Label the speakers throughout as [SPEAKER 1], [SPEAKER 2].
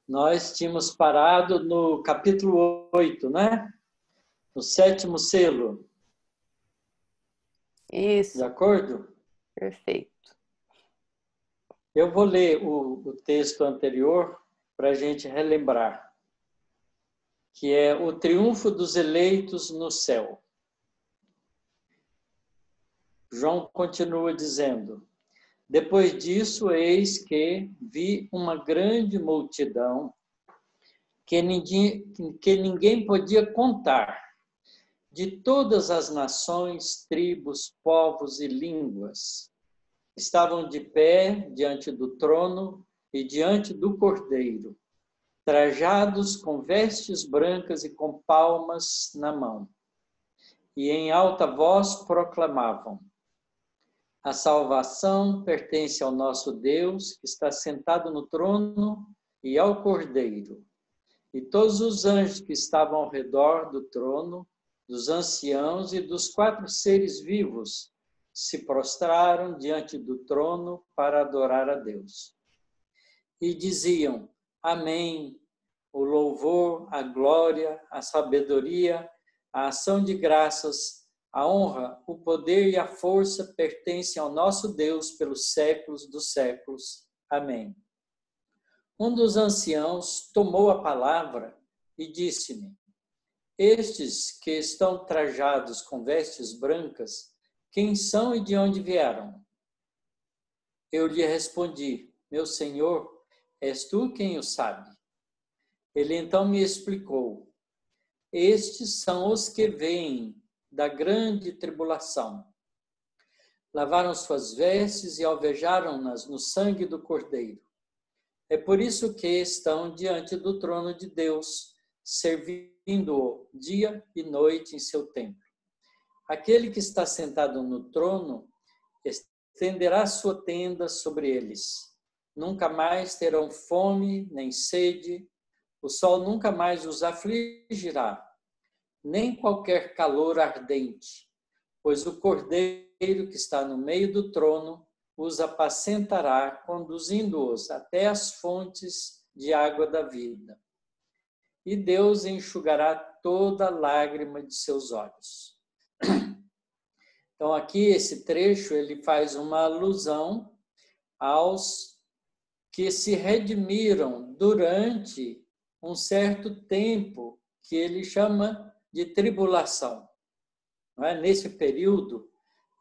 [SPEAKER 1] Nós tínhamos parado no capítulo 8, né? No 7º selo.
[SPEAKER 2] Isso.
[SPEAKER 1] De acordo?
[SPEAKER 2] Perfeito.
[SPEAKER 1] Eu vou ler o texto anterior para a gente relembrar, que é o triunfo dos eleitos no céu. João continua dizendo: depois disso, eis que vi uma grande multidão que ninguém podia contar, de todas as nações, tribos, povos e línguas. Estavam de pé diante do trono e diante do Cordeiro, trajados com vestes brancas e com palmas na mão. E em alta voz proclamavam: a salvação pertence ao nosso Deus, que está sentado no trono, e ao Cordeiro. E todos os anjos que estavam ao redor do trono, dos anciãos e dos 4 seres vivos, se prostraram diante do trono para adorar a Deus. E diziam: Amém, o louvor, a glória, a sabedoria, a ação de graças, a honra, o poder e a força pertencem ao nosso Deus pelos séculos dos séculos. Amém. Um dos anciãos tomou a palavra e disse-me: estes que estão trajados com vestes brancas, quem são e de onde vieram? Eu lhe respondi: meu senhor, és tu quem o sabe. Ele então me explicou: estes são os que vêm da grande tribulação. Lavaram suas vestes e alvejaram-nas no sangue do Cordeiro. É por isso que estão diante do trono de Deus, servindo-o dia e noite em seu templo. Aquele que está sentado no trono estenderá sua tenda sobre eles. Nunca mais terão fome nem sede, o sol nunca mais os afligirá, nem qualquer calor ardente, pois o Cordeiro que está no meio do trono os apacentará, conduzindo-os até as fontes de água da vida. E Deus enxugará toda lágrima de seus olhos. Então, aqui, esse trecho, ele faz uma alusão aos que se redimiram durante um certo tempo, que ele chama de tribulação. Não é? Nesse período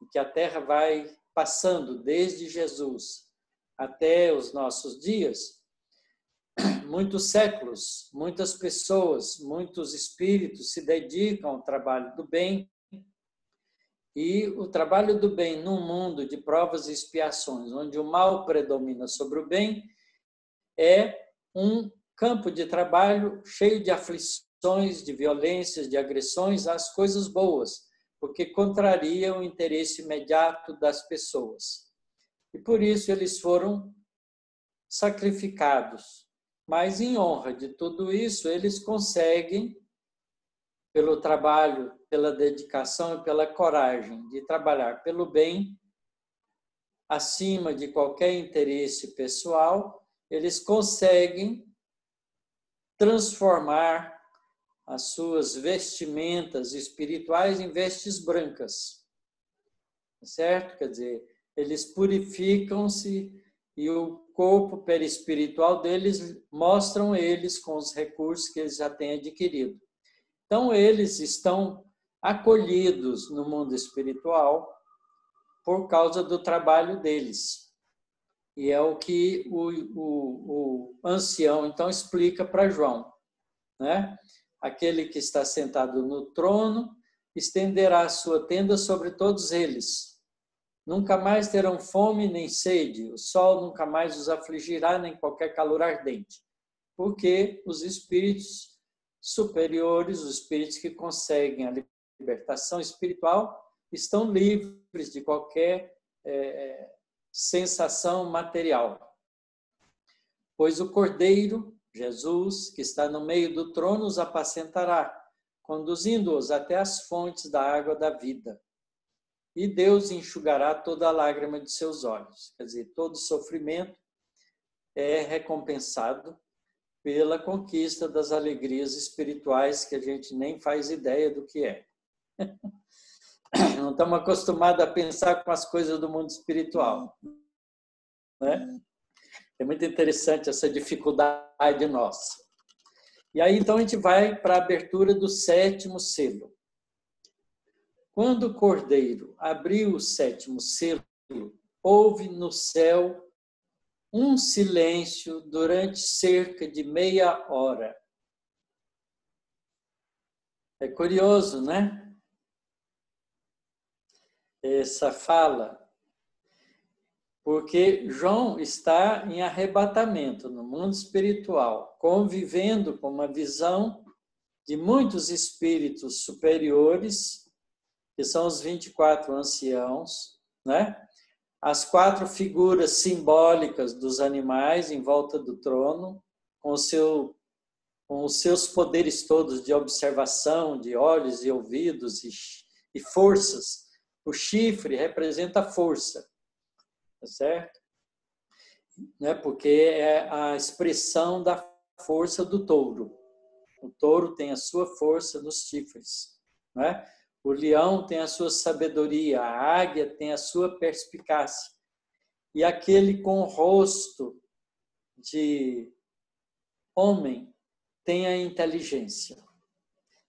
[SPEAKER 1] em que a Terra vai passando desde Jesus até os nossos dias, muitos séculos, muitas pessoas, muitos espíritos se dedicam ao trabalho do bem, e o trabalho do bem num mundo de provas e expiações, onde o mal predomina sobre o bem, é um campo de trabalho cheio de aflições, de violências, de agressões às coisas boas, porque contraria o interesse imediato das pessoas. E por isso eles foram sacrificados. Mas em honra de tudo isso, eles conseguem, pelo trabalho, pela dedicação e pela coragem de trabalhar pelo bem, acima de qualquer interesse pessoal, eles conseguem transformar as suas vestimentas espirituais em vestes brancas. Certo? Quer dizer, eles purificam-se e o corpo perispiritual deles mostram eles com os recursos que eles já têm adquirido. Então, eles estão acolhidos no mundo espiritual por causa do trabalho deles. E é o que o ancião, então, explica para João, né? Aquele que está sentado no trono estenderá a sua tenda sobre todos eles. Nunca mais terão fome nem sede, o sol nunca mais os afligirá, nem qualquer calor ardente, porque os espíritos superiores, os espíritos que conseguem a libertação espiritual, estão livres de qualquer sensação material. Pois o Cordeiro, Jesus, que está no meio do trono, os apacentará, conduzindo-os até as fontes da água da vida. E Deus enxugará toda a lágrima de seus olhos. Quer dizer, todo sofrimento é recompensado pela conquista das alegrias espirituais que a gente nem faz ideia do que é. Não estamos acostumados a pensar com as coisas do mundo espiritual, né? É muito interessante essa dificuldade nossa. E aí, então, a gente vai para a abertura do 7º selo. Quando o Cordeiro abriu o 7º selo, houve no céu um silêncio durante cerca de meia hora. É curioso, né? Essa fala, porque João está em arrebatamento no mundo espiritual, convivendo com uma visão de muitos espíritos superiores, que são os 24 anciãos, né? As 4 figuras simbólicas dos animais em volta do trono, com os seus poderes todos de observação, de olhos e ouvidos e forças. O chifre representa a força, tá certo? Né? Porque é a expressão da força do touro. O touro tem a sua força nos chifres, né? O leão tem a sua sabedoria, a águia tem a sua perspicácia. E aquele com o rosto de homem tem a inteligência.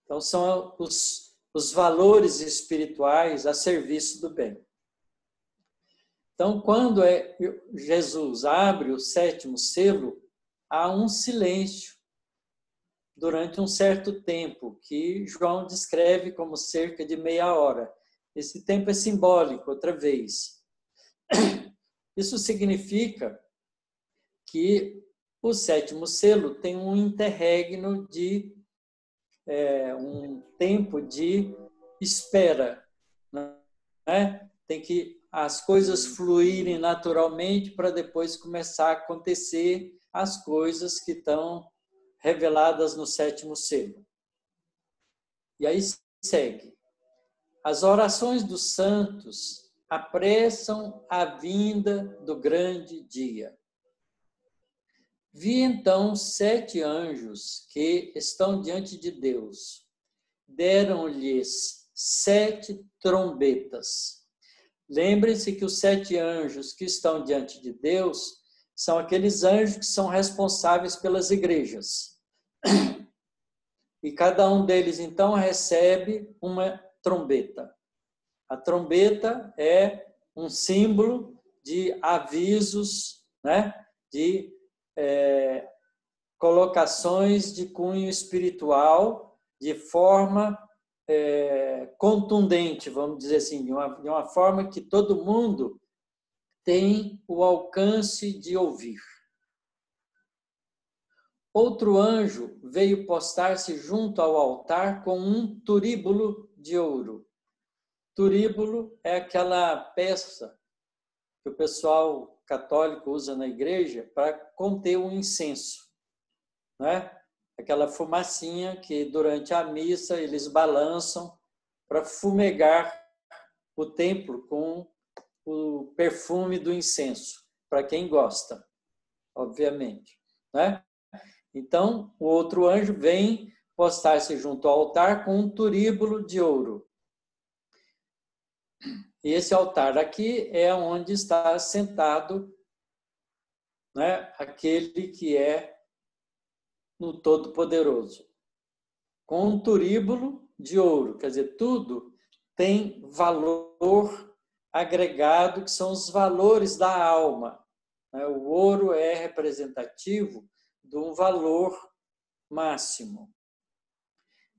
[SPEAKER 1] Então, são os valores espirituais a serviço do bem. Então, quando Jesus abre o 7º selo, há um silêncio durante um certo tempo, que João descreve como cerca de meia hora. Esse tempo é simbólico, outra vez. Isso significa que o 7º selo tem um interregno de um tempo de espera, né? Tem que as coisas fluírem naturalmente para depois começar a acontecer as coisas que estão reveladas no 7º selo. E aí segue. As orações dos santos apressam a vinda do grande dia. Vi então 7 anjos que estão diante de Deus. Deram-lhes 7 trombetas. Lembrem-se que os 7 anjos que estão diante de Deus são aqueles anjos que são responsáveis pelas igrejas. E cada um deles, então, recebe uma trombeta. A trombeta é um símbolo de avisos, né? De colocações de cunho espiritual, de forma contundente, vamos dizer assim, de uma forma que todo mundo tem o alcance de ouvir. Outro anjo veio postar-se junto ao altar com um turíbulo de ouro. Turíbulo é aquela peça que o pessoal católico usa na igreja para conter o incenso, né? Aquela fumacinha que durante a missa eles balançam para fumegar o templo com o perfume do incenso, para quem gosta, obviamente, né? Então, o outro anjo vem postar-se junto ao altar com um turíbulo de ouro. E esse altar aqui é onde está sentado, né, aquele que é no Todo-Poderoso. Com um turíbulo de ouro, quer dizer, tudo tem valor agregado, que são os valores da alma. O ouro é representativo de um valor máximo.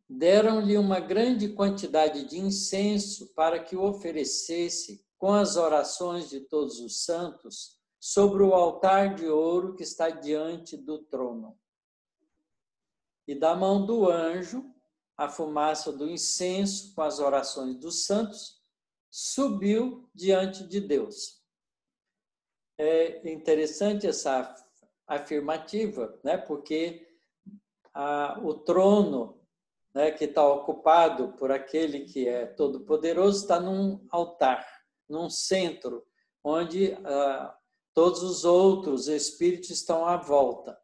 [SPEAKER 1] Deram-lhe uma grande quantidade de incenso para que o oferecesse com as orações de todos os santos sobre o altar de ouro que está diante do trono. E da mão do anjo, a fumaça do incenso com as orações dos santos subiu diante de Deus. É interessante essa afirmativa, né? Porque o trono, né, que está ocupado por aquele que é todo-poderoso, está num altar, num centro, onde todos os outros espíritos estão à volta.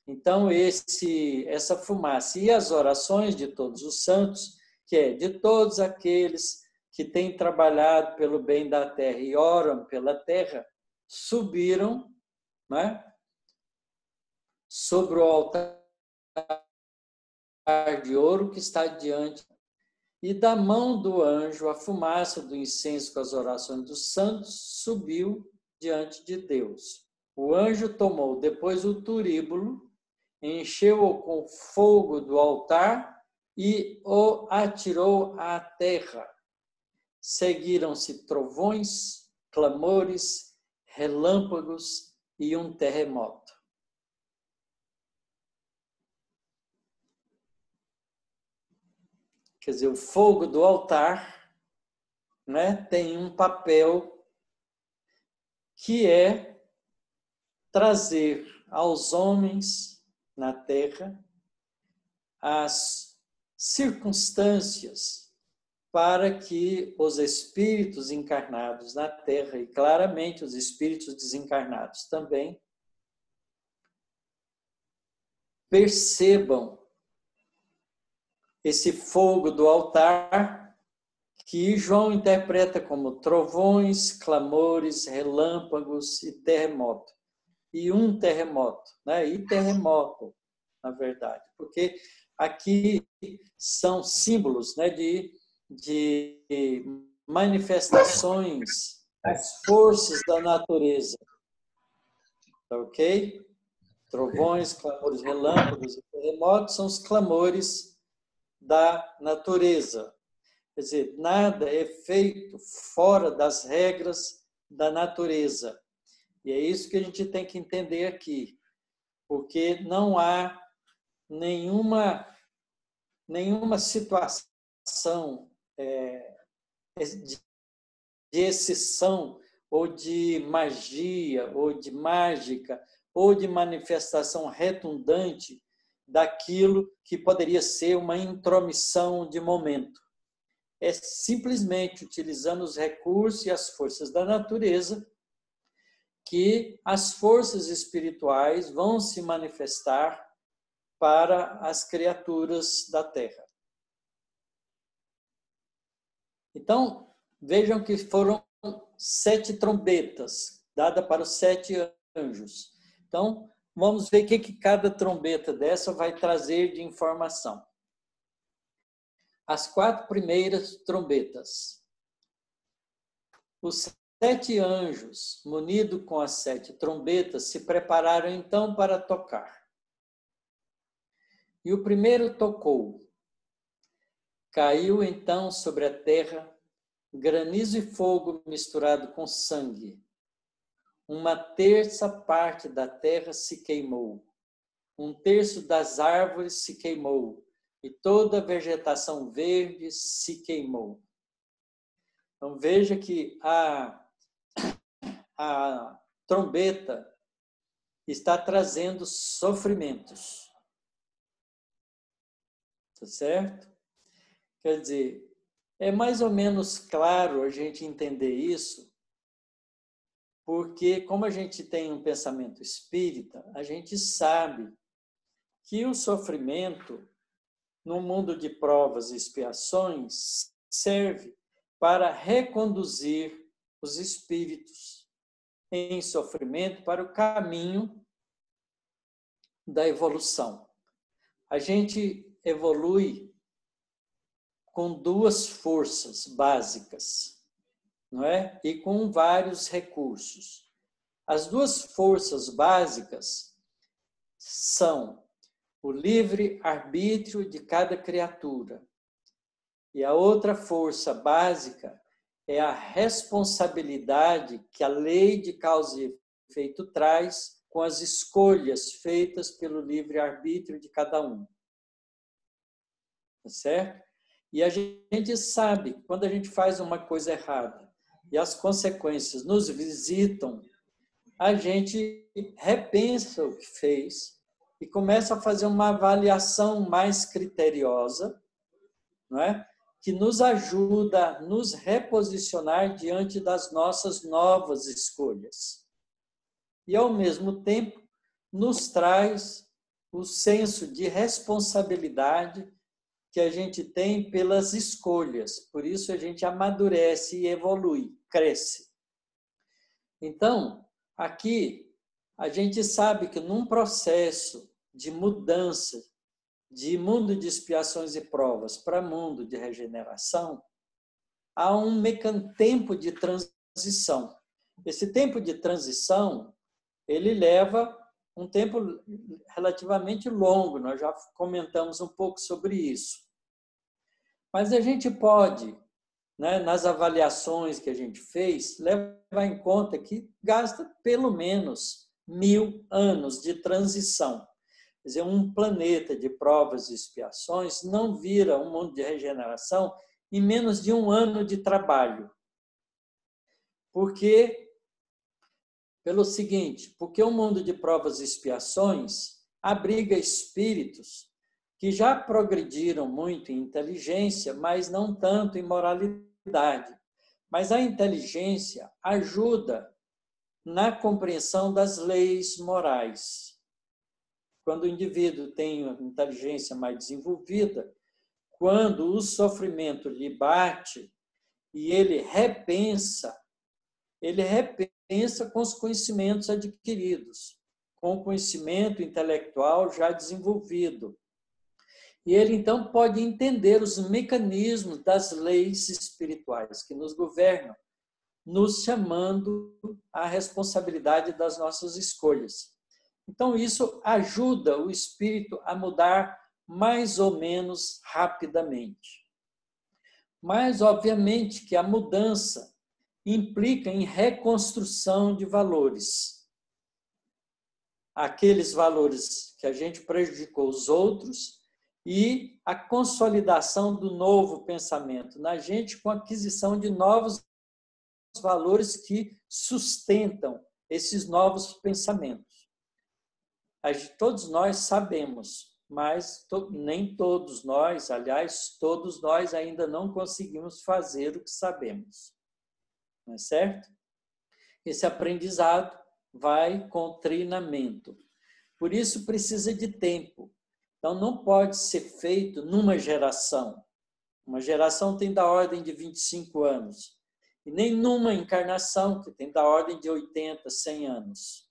[SPEAKER 1] Então, essa fumaça e as orações de todos os santos, que é de todos aqueles que têm trabalhado pelo bem da terra e oram pela terra, subiram, né, sobre o altar de ouro que está diante, e da mão do anjo a fumaça do incenso com as orações dos santos subiu diante de Deus. O anjo tomou depois o turíbulo, encheu-o com fogo do altar e o atirou à terra. Seguiram-se trovões, clamores, relâmpagos e um terremoto. Quer dizer, o fogo do altar, né, tem um papel que é trazer aos homens na terra as circunstâncias para que os espíritos encarnados na terra, e claramente os espíritos desencarnados também, percebam esse fogo do altar que João interpreta como trovões, clamores, relâmpagos e terremoto. E um terremoto, né? E terremoto, na verdade, porque aqui são símbolos, né, de manifestações das forças da natureza, tá ok? Trovões, clamores, relâmpagos e terremotos são os clamores da natureza. Quer dizer, nada é feito fora das regras da natureza. E é isso que a gente tem que entender aqui, porque não há nenhuma situação de exceção ou de magia, ou de mágica, ou de manifestação retundante daquilo que poderia ser uma intromissão de momento. É simplesmente utilizando os recursos e as forças da natureza que as forças espirituais vão se manifestar para as criaturas da Terra. Então, vejam que foram 7 trombetas dadas para os 7 anjos. Então, vamos ver o que cada trombeta dessa vai trazer de informação. As 4 primeiras trombetas. Os 7 anjos, munidos com as 7 trombetas, se prepararam então para tocar. E o primeiro tocou. Caiu então sobre a terra granizo e fogo misturado com sangue. 1/3 parte da terra se queimou. 1/3 das árvores se queimou. E toda a vegetação verde se queimou. Então veja que a trombeta está trazendo sofrimentos. Tá certo? Quer dizer, é mais ou menos claro a gente entender isso, porque como a gente tem um pensamento espírita, a gente sabe que o sofrimento, no mundo de provas e expiações, serve para reconduzir os espíritos em sofrimento para o caminho da evolução. A gente evolui com 2 forças básicas, não é? E com vários recursos. As 2 forças básicas são o livre-arbítrio de cada criatura. E a outra força básica é a responsabilidade que a lei de causa e efeito traz com as escolhas feitas pelo livre-arbítrio de cada um. Tá certo? E a gente sabe que quando a gente faz uma coisa errada e as consequências nos visitam, a gente repensa o que fez e começa a fazer uma avaliação mais criteriosa, não é? Que nos ajuda a nos reposicionar diante das nossas novas escolhas. E, ao mesmo tempo, nos traz o senso de responsabilidade que a gente tem pelas escolhas. Por isso a gente amadurece e evolui, cresce. Então, aqui a gente sabe que num processo de mudança de mundo de expiações e provas para mundo de regeneração, há um tempo de transição. Esse tempo de transição, ele leva um tempo relativamente longo, nós já comentamos um pouco sobre isso. Mas a gente pode, né, nas avaliações que a gente fez, levar em conta que gasta pelo menos 1000 anos de transição. Quer dizer, um planeta de provas e expiações não vira um mundo de regeneração em menos de 1 ano de trabalho. Pelo seguinte, porque o mundo de provas e expiações abriga espíritos que já progrediram muito em inteligência, mas não tanto em moralidade. Mas a inteligência ajuda na compreensão das leis morais. Quando o indivíduo tem uma inteligência mais desenvolvida, quando o sofrimento lhe bate e ele repensa com os conhecimentos adquiridos, com o conhecimento intelectual já desenvolvido. E ele, então, pode entender os mecanismos das leis espirituais que nos governam, nos chamando à responsabilidade das nossas escolhas. Então, isso ajuda o espírito a mudar mais ou menos rapidamente. Mas, obviamente, que a mudança implica em reconstrução de valores. Aqueles valores que a gente prejudicou os outros e a consolidação do novo pensamento na gente com a aquisição de novos valores que sustentam esses novos pensamentos. Todos nós sabemos, mas nem todos nós, aliás, todos nós ainda não conseguimos fazer o que sabemos. Não é certo? Esse aprendizado vai com treinamento. Por isso precisa de tempo. Então não pode ser feito numa geração. Uma geração tem da ordem de 25 anos. E nem numa encarnação, que tem da ordem de 80, 100 anos.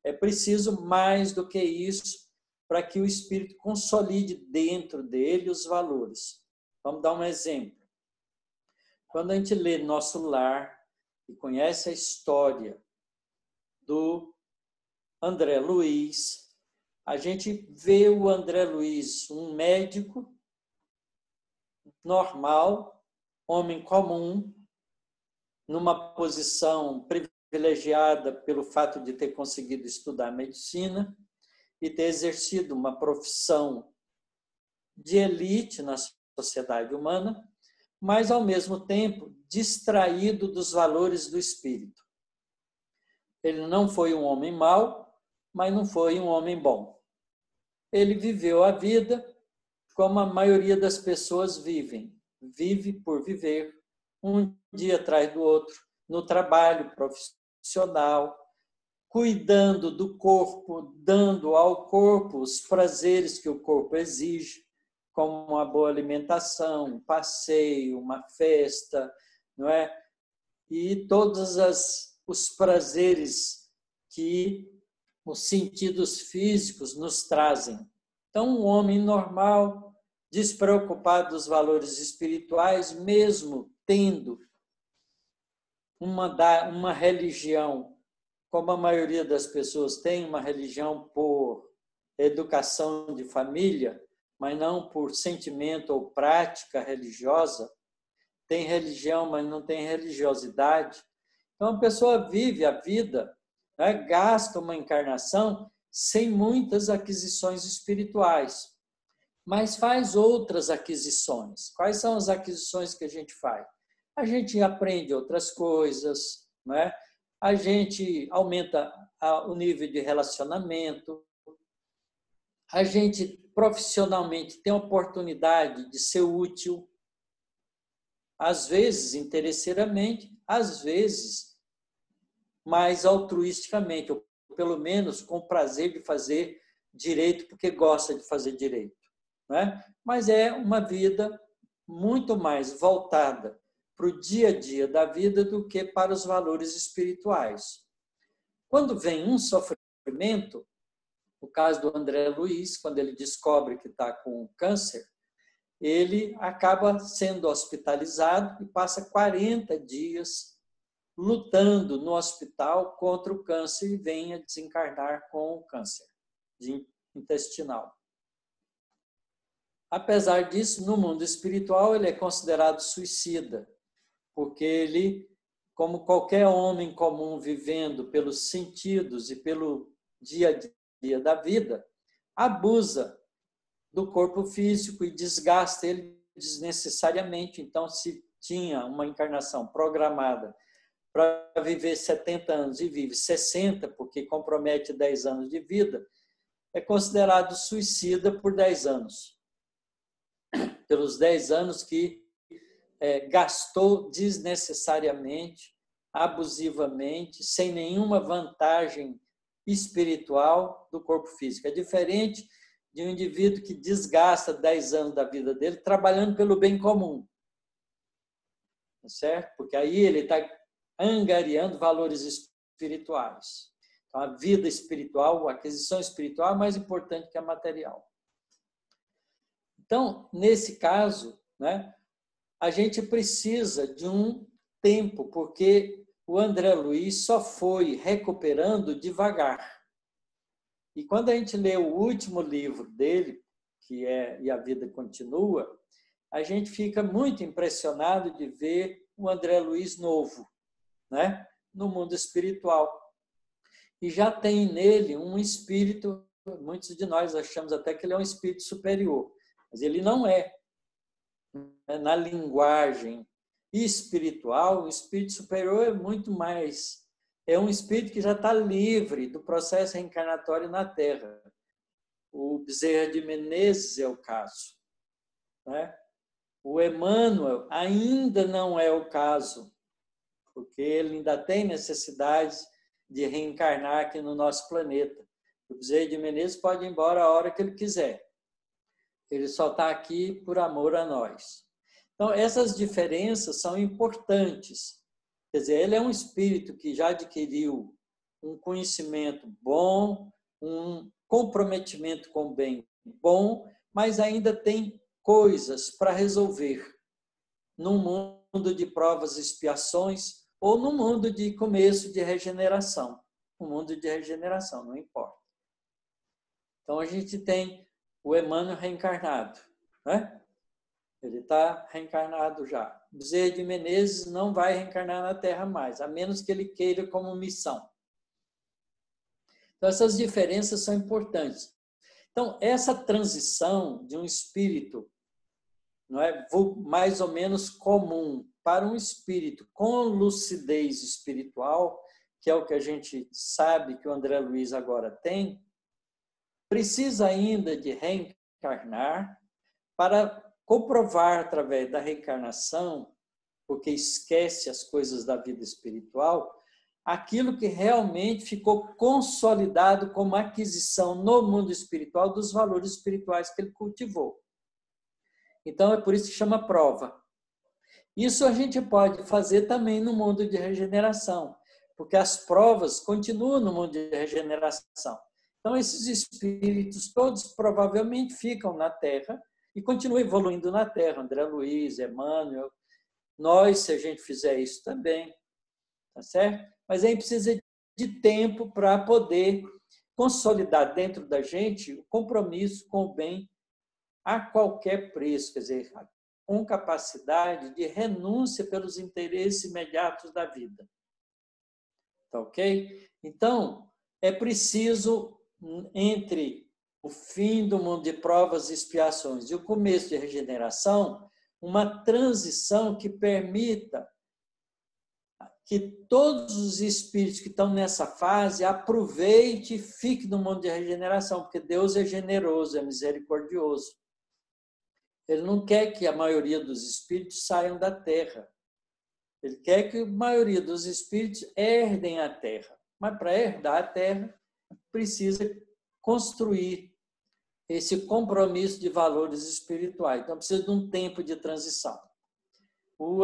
[SPEAKER 1] É preciso mais do que isso para que o espírito consolide dentro dele os valores. Vamos dar um exemplo. Quando a gente lê Nosso Lar e conhece a história do André Luiz, a gente vê o André Luiz, um médico normal, homem comum, numa posição privilegiada pelo fato de ter conseguido estudar medicina e ter exercido uma profissão de elite na sociedade humana, mas, ao mesmo tempo, distraído dos valores do espírito. Ele não foi um homem mau, mas não foi um homem bom. Ele viveu a vida como a maioria das pessoas vivem. Vive por viver, um dia atrás do outro, no trabalho profissional, cuidando do corpo, dando ao corpo os prazeres que o corpo exige, como uma boa alimentação, um passeio, uma festa, não é? E todos os prazeres que os sentidos físicos nos trazem. Então, um homem normal, despreocupado dos valores espirituais, mesmo tendo uma religião, como a maioria das pessoas tem, uma religião por educação de família, mas não por sentimento ou prática religiosa, tem religião, mas não tem religiosidade. Então, a pessoa vive a vida, né, gasta uma encarnação sem muitas aquisições espirituais, mas faz outras aquisições. Quais são as aquisições que a gente faz? A gente aprende outras coisas, né? A gente aumenta o nível de relacionamento, a gente profissionalmente tem a oportunidade de ser útil, às vezes interesseiramente, às vezes mais altruisticamente, ou pelo menos com o prazer de fazer direito porque gosta de fazer direito, né? Mas é uma vida muito mais voltada para o dia a dia da vida do que para os valores espirituais. Quando vem um sofrimento, o caso do André Luiz, quando ele descobre que está com câncer, ele acaba sendo hospitalizado e passa 40 dias lutando no hospital contra o câncer e vem a desencarnar com o câncer intestinal. Apesar disso, no mundo espiritual, ele é considerado suicida, porque ele, como qualquer homem comum vivendo pelos sentidos e pelo dia a dia da vida, abusa do corpo físico e desgasta ele desnecessariamente. Então, se tinha uma encarnação programada para viver 70 anos e vive 60, porque compromete 10 anos de vida, é considerado suicida por 10 anos. Pelos 10 anos que gastou desnecessariamente, abusivamente, sem nenhuma vantagem espiritual do corpo físico. É diferente de um indivíduo que desgasta 10 anos da vida dele trabalhando pelo bem comum. Certo? Porque aí ele está angariando valores espirituais. Então, a vida espiritual, a aquisição espiritual é mais importante que a material. Então, nesse caso, né, a gente precisa de um tempo, porque o André Luiz só foi recuperando devagar. E quando a gente lê o último livro dele, que é E a Vida Continua, a gente fica muito impressionado de ver o André Luiz novo, né, no mundo espiritual. E já tem nele um espírito, muitos de nós achamos até que ele é um espírito superior, mas ele não é. Na linguagem espiritual, o espírito superior é muito mais. É um espírito que já está livre do processo reencarnatório na Terra. O Bezerra de Menezes é o caso, né? O Emmanuel ainda não é o caso, porque ele ainda tem necessidade de reencarnar aqui no nosso planeta. O Bezerra de Menezes pode ir embora a hora que ele quiser. Ele só está aqui por amor a nós. Então, essas diferenças são importantes. Quer dizer, ele é um espírito que já adquiriu um conhecimento bom, um comprometimento com o bem bom, mas ainda tem coisas para resolver num mundo de provas e expiações ou no mundo de começo de regeneração. O mundo de regeneração, não importa. Então, a gente tem o Emmanuel reencarnado, né? Ele está reencarnado já. Bezerra de Menezes não vai reencarnar na Terra mais, a menos que ele queira como missão. Então, essas diferenças são importantes. Então, essa transição de um espírito, não é, mais ou menos comum para um espírito com lucidez espiritual, que é o que a gente sabe que o André Luiz agora tem, precisa ainda de reencarnar para comprovar através da reencarnação, porque esquece as coisas da vida espiritual, aquilo que realmente ficou consolidado como aquisição no mundo espiritual dos valores espirituais que ele cultivou. Então, é por isso que chama prova. Isso a gente pode fazer também no mundo de regeneração, porque as provas continuam no mundo de regeneração. Então, esses espíritos todos provavelmente ficam na Terra e continuam evoluindo na Terra. André Luiz, Emmanuel, nós, se a gente fizer isso também, tá certo? Mas aí precisa de tempo para poder consolidar dentro da gente o compromisso com o bem a qualquer preço, quer dizer, com capacidade de renúncia pelos interesses imediatos da vida. Tá ok? Então, é preciso, entre o fim do mundo de provas e expiações e o começo de regeneração, uma transição que permita que todos os espíritos que estão nessa fase aproveitem e fiquem no mundo de regeneração, porque Deus é generoso, é misericordioso. Ele não quer que a maioria dos espíritos saiam da Terra. Ele quer que a maioria dos espíritos herdem a Terra. Mas para herdar a Terra, precisa construir esse compromisso de valores espirituais. Então, precisa de um tempo de transição. O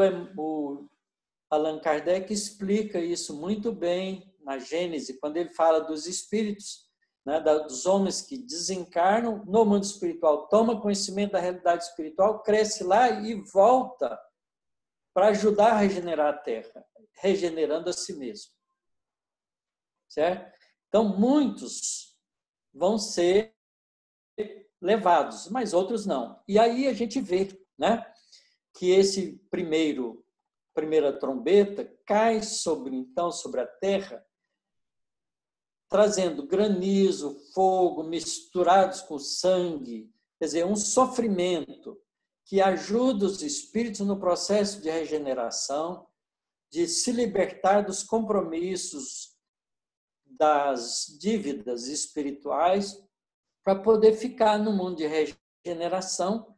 [SPEAKER 1] Allan Kardec explica isso muito bem na Gênese, quando ele fala dos espíritos, né, dos homens que desencarnam no mundo espiritual, toma conhecimento da realidade espiritual, cresce lá e volta para ajudar a regenerar a Terra, regenerando a si mesmo. Certo? Então, muitos vão ser levados, mas outros não. E aí a gente vê, né, que esse primeira trombeta cai sobre a terra, trazendo granizo, fogo misturados com sangue, quer dizer, um sofrimento que ajuda os espíritos no processo de regeneração, de se libertar dos compromissos, das dívidas espirituais, para poder ficar no mundo de regeneração,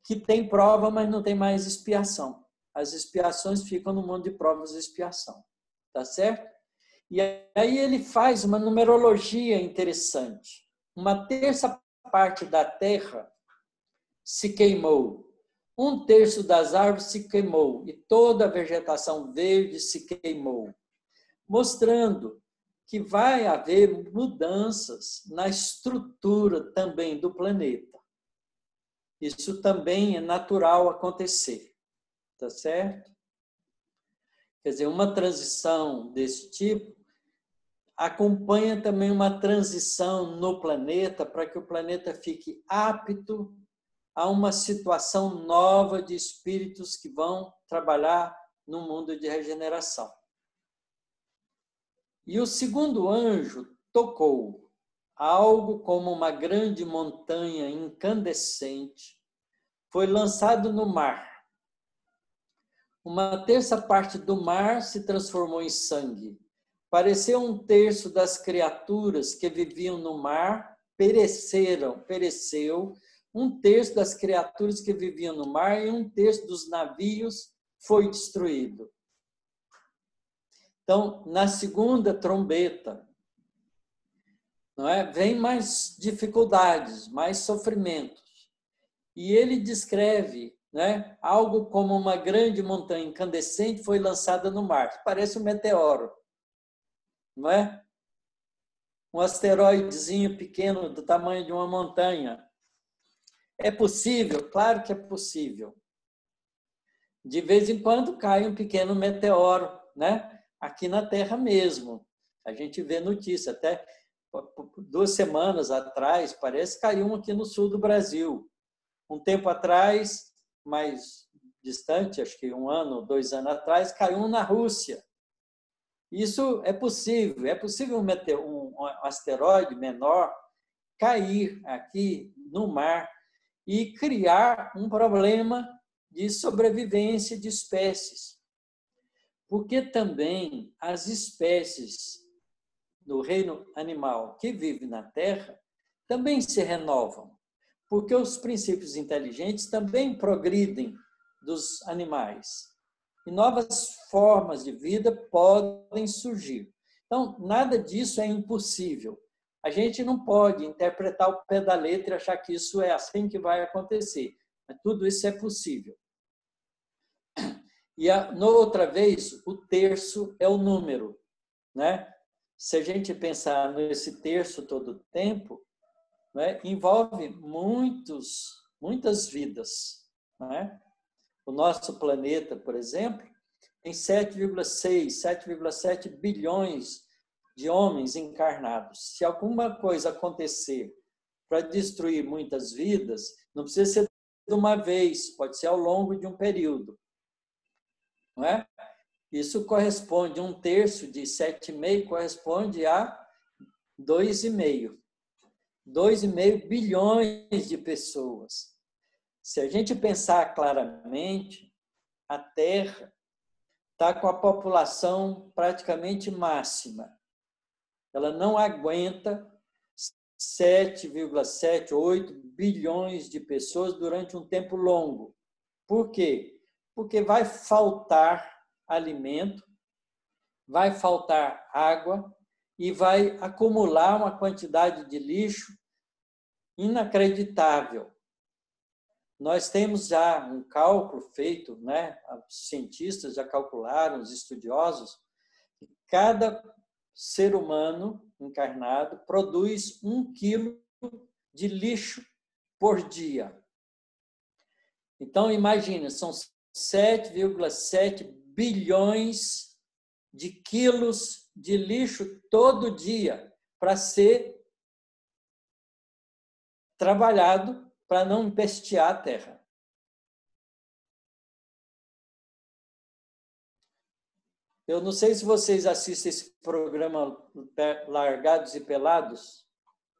[SPEAKER 1] que tem prova, mas não tem mais expiação. As expiações ficam no mundo de provas e expiação. Tá certo? E aí ele faz uma numerologia interessante. Uma terça parte da terra se queimou. Um terço das árvores se queimou. E toda a vegetação verde se queimou. Mostrando que vai haver mudanças na estrutura também do planeta. Isso também é natural acontecer, tá certo? Quer dizer, uma transição desse tipo acompanha também uma transição no planeta para que o planeta fique apto a uma situação nova de espíritos que vão trabalhar no mundo de regeneração. E o segundo anjo tocou algo como uma grande montanha incandescente, foi lançado no mar. Uma terça parte do mar se transformou em sangue. Pareceu um terço das criaturas que viviam no mar pereceu. Um terço das criaturas que viviam no mar e um terço dos navios foi destruído. Então, na segunda trombeta, não é? Vem mais dificuldades, mais sofrimentos. E ele descreve, né, algo como uma grande montanha incandescente foi lançada no mar. Parece um meteoro, não é? Um asteroidezinho pequeno do tamanho de uma montanha. É possível? Claro que é possível. De vez em quando cai um pequeno meteoro, né? Aqui na Terra mesmo. A gente vê notícia. Até 2 semanas atrás, parece que caiu um aqui no sul do Brasil. Um tempo atrás, mais distante, acho que 1 ano, 2 anos atrás, caiu um na Rússia. Isso é possível um asteroide menor cair aqui no mar e criar um problema de sobrevivência de espécies. Porque também as espécies do reino animal que vivem na Terra também se renovam, porque os princípios inteligentes também progridem dos animais. E novas formas de vida podem surgir. Então, nada disso é impossível. A gente não pode interpretar o pé da letra e achar que isso é assim que vai acontecer. Mas tudo isso é possível. E, outra vez, o terço é o número, né? Se a gente pensar nesse terço todo o tempo, né, envolve muitas vidas, né? O nosso planeta, por exemplo, tem 7,7 bilhões de homens encarnados. Se alguma coisa acontecer para destruir muitas vidas, não precisa ser de uma vez, pode ser ao longo de um período. Não é? Isso corresponde, 1/3 de 7,5 corresponde a 2,5. 2,5 bilhões de pessoas. Se a gente pensar claramente, a Terra está com a população praticamente máxima. Ela não aguenta 7,7, 8 bilhões de pessoas durante um tempo longo. Por quê? Porque vai faltar alimento, vai faltar água e vai acumular uma quantidade de lixo inacreditável. Nós temos já um cálculo feito, né? Os cientistas já calcularam, os estudiosos, que cada ser humano encarnado produz 1 quilo de lixo por dia. Então, imagina, são 7,7 bilhões de quilos de lixo todo dia para ser trabalhado para não empestear a terra. Eu não sei se vocês assistem esse programa Largados e Pelados,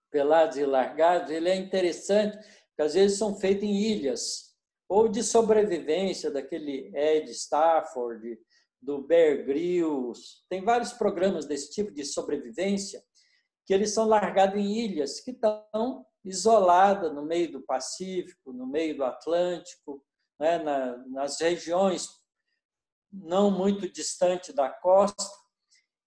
[SPEAKER 1] Pelados e Largados. Ele é interessante, porque às vezes são feitos em ilhas, ou de sobrevivência, daquele Ed Stafford, do Bear Grylls. Tem vários programas desse tipo de sobrevivência, que eles são largados em ilhas que estão isoladas no meio do Pacífico, no meio do Atlântico, né, nas regiões não muito distante da costa,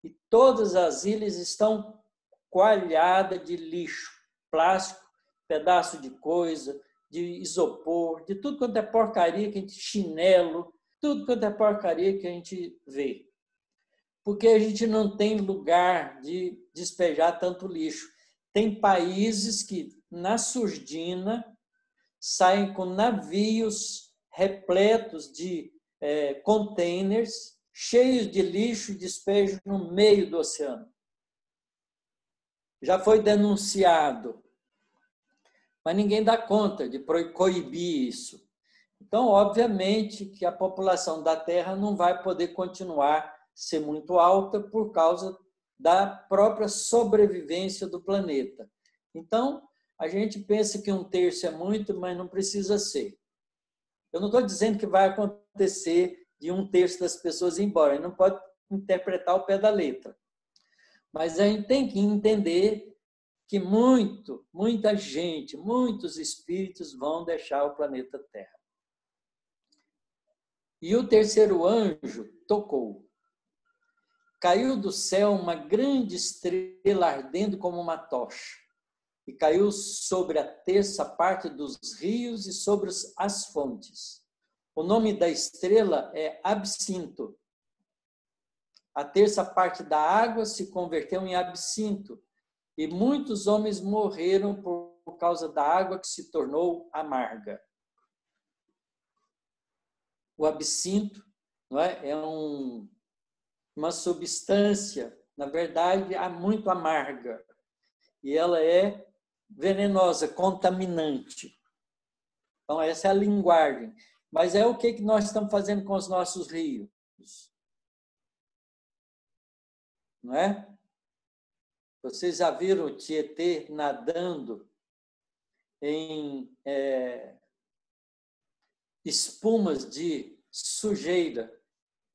[SPEAKER 1] e todas as ilhas estão coalhadas de lixo, plástico, pedaço de coisa, de isopor, de tudo quanto é porcaria que a gente, chinelo, tudo quanto é porcaria que a gente vê. Porque a gente não tem lugar de despejar tanto lixo. Tem países que, na surdina, saem com navios repletos de containers cheios de lixo e despejo no meio do oceano. Já foi denunciado, mas ninguém dá conta de coibir isso. Então, obviamente, que a população da Terra não vai poder continuar a ser muito alta por causa da própria sobrevivência do planeta. Então, a gente pensa que 1/3 é muito, mas não precisa ser. Eu não estou dizendo que vai acontecer de 1/3 das pessoas ir embora. A gente não pode interpretar o pé da letra. Mas a gente tem que entender que muita gente, muitos espíritos vão deixar o planeta Terra. E o 3º anjo tocou. Caiu do céu uma grande estrela ardendo como uma tocha, e caiu sobre a terça parte dos rios e sobre as fontes. O nome da estrela é Absinto. A terça parte da água se converteu em absinto, e muitos homens morreram por causa da água que se tornou amarga. O absinto, não é uma substância, na verdade, muito amarga, e ela é venenosa, contaminante. Então, essa é a linguagem. Mas é o que nós estamos fazendo com os nossos rios? Não é? Vocês já viram o Tietê nadando em espumas de sujeira,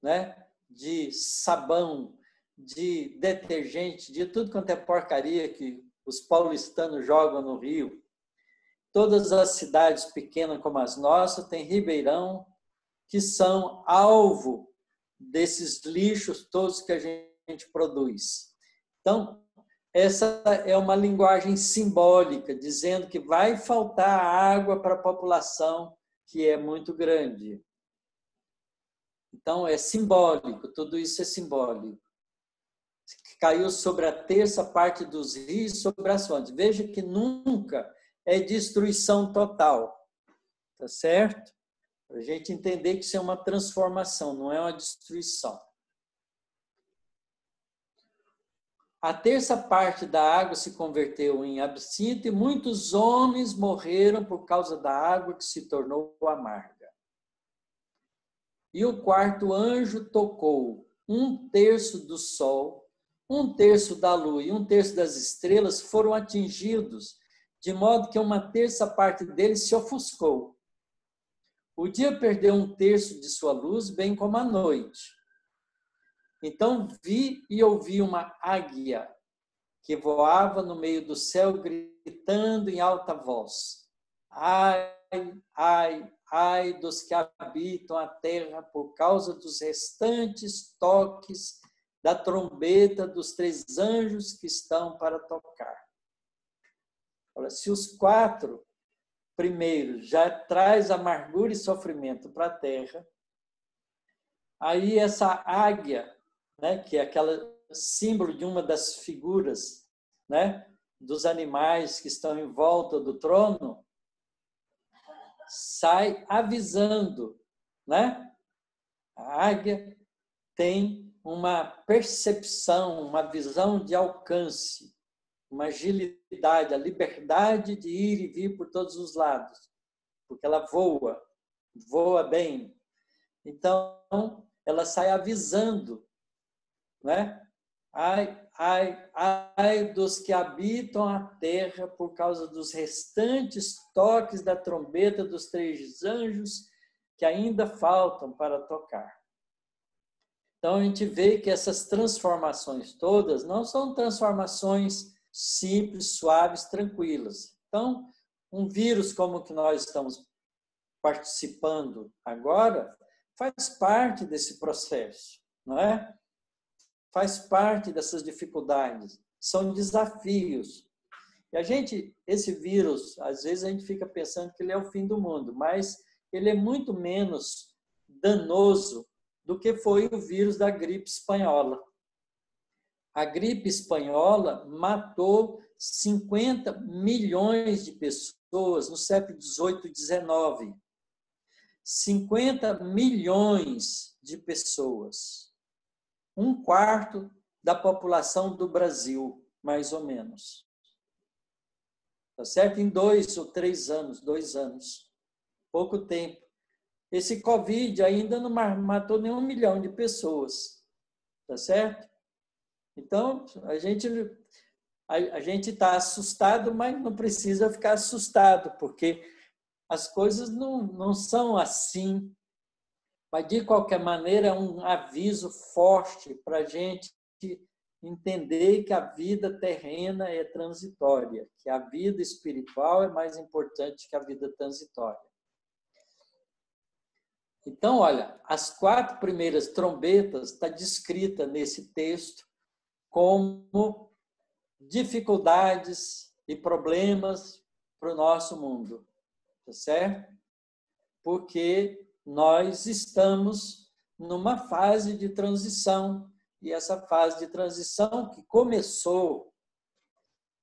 [SPEAKER 1] né? De sabão, de detergente, de tudo quanto é porcaria que os paulistanos jogam no rio. Todas as cidades pequenas como as nossas têm ribeirão que são alvo desses lixos todos que a gente produz. Então, essa é uma linguagem simbólica, dizendo que vai faltar água para a população, que é muito grande. Então, é simbólico, tudo isso é simbólico. Caiu sobre a terça parte dos rios, sobre as fontes. Veja que nunca é destruição total, tá certo? Para a gente entender que isso é uma transformação, não é uma destruição. A terça parte da água se converteu em absinto e muitos homens morreram por causa da água que se tornou amarga. E o 4º anjo tocou 1/3 do sol, 1/3 da lua e 1/3 das estrelas foram atingidos, de modo que 1/3 parte deles se ofuscou. O dia perdeu 1/3 de sua luz, bem como a noite. Então vi e ouvi uma águia que voava no meio do céu, gritando em alta voz: ai, ai, ai dos que habitam a terra por causa dos restantes toques da trombeta dos 3 anjos que estão para tocar. Olha, se os 4 primeiros já traz amargura e sofrimento para a terra, aí essa águia, né, que é aquele símbolo de uma das figuras, né, dos animais que estão em volta do trono, sai avisando, né? A águia tem uma percepção, uma visão de alcance, uma agilidade, a liberdade de ir e vir por todos os lados, porque ela voa bem. Então, ela sai avisando, né? Ai dos que habitam a terra por causa dos restantes toques da trombeta dos 3 anjos que ainda faltam para tocar. Então, a gente vê que essas transformações todas não são transformações simples, suaves, tranquilas. Então, um vírus como o que nós estamos participando agora faz parte desse processo, não é? Faz parte dessas dificuldades, são desafios. E esse vírus, às vezes a gente fica pensando que ele é o fim do mundo, mas ele é muito menos danoso do que foi o vírus da gripe espanhola. A gripe espanhola matou 50 milhões de pessoas no século XVIII e XIX. 50 milhões de pessoas. 1/4 da população do Brasil, mais ou menos. Tá certo? Em 2 ou 3 anos, 2 anos. Pouco tempo. Esse Covid ainda não matou nem 1 milhão de pessoas. Tá certo? Então, a gente está assustado, mas não precisa ficar assustado, porque as coisas não são assim. Mas, de qualquer maneira, é um aviso forte para a gente entender que a vida terrena é transitória, que a vida espiritual é mais importante que a vida transitória. Então, olha, as 4 primeiras trombetas está descrita nesse texto como dificuldades e problemas para o nosso mundo, tá certo? Porque nós estamos numa fase de transição, e essa fase de transição que começou,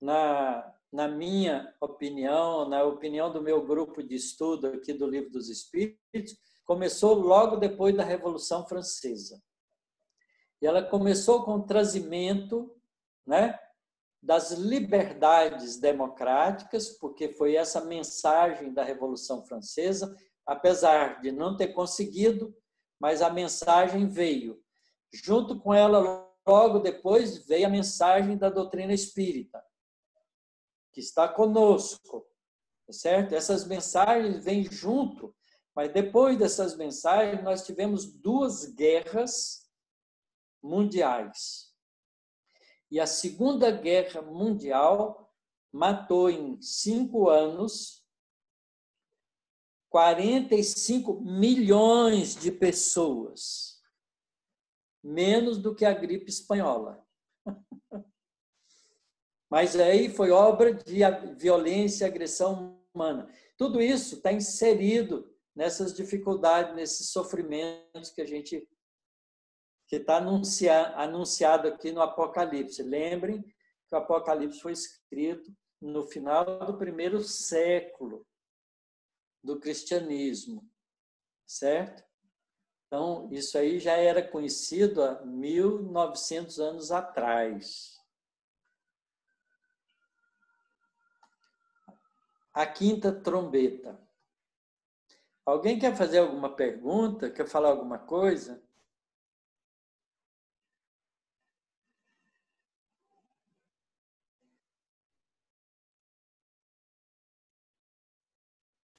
[SPEAKER 1] na minha opinião, na opinião do meu grupo de estudo aqui do Livro dos Espíritos, começou logo depois da Revolução Francesa. E ela começou com o trazimento, né, das liberdades democráticas, porque foi essa mensagem da Revolução Francesa, apesar de não ter conseguido, mas a mensagem veio. Junto com ela, logo depois, veio a mensagem da doutrina espírita, que está conosco, certo? Essas mensagens vêm junto, mas depois dessas mensagens, nós tivemos 2 guerras mundiais. E a Segunda Guerra Mundial matou em 5 anos 45 milhões de pessoas, menos do que a gripe espanhola. Mas aí foi obra de violência e agressão humana. Tudo isso está inserido nessas dificuldades, nesses sofrimentos que está anunciado aqui no Apocalipse. Lembrem que o Apocalipse foi escrito no final do 1º século do cristianismo, certo? Então, isso aí já era conhecido há 1900 anos atrás. A 5ª trombeta. Alguém quer fazer alguma pergunta? Quer falar alguma coisa?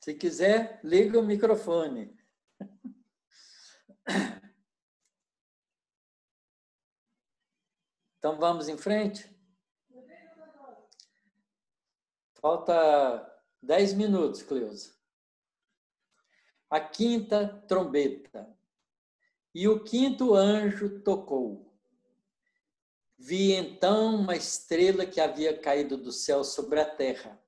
[SPEAKER 1] Se quiser, liga o microfone. Então, vamos em frente? Falta 10 minutos, Cleusa. A 5ª trombeta. E o 5º anjo tocou. Vi então uma estrela que havia caído do céu sobre a terra.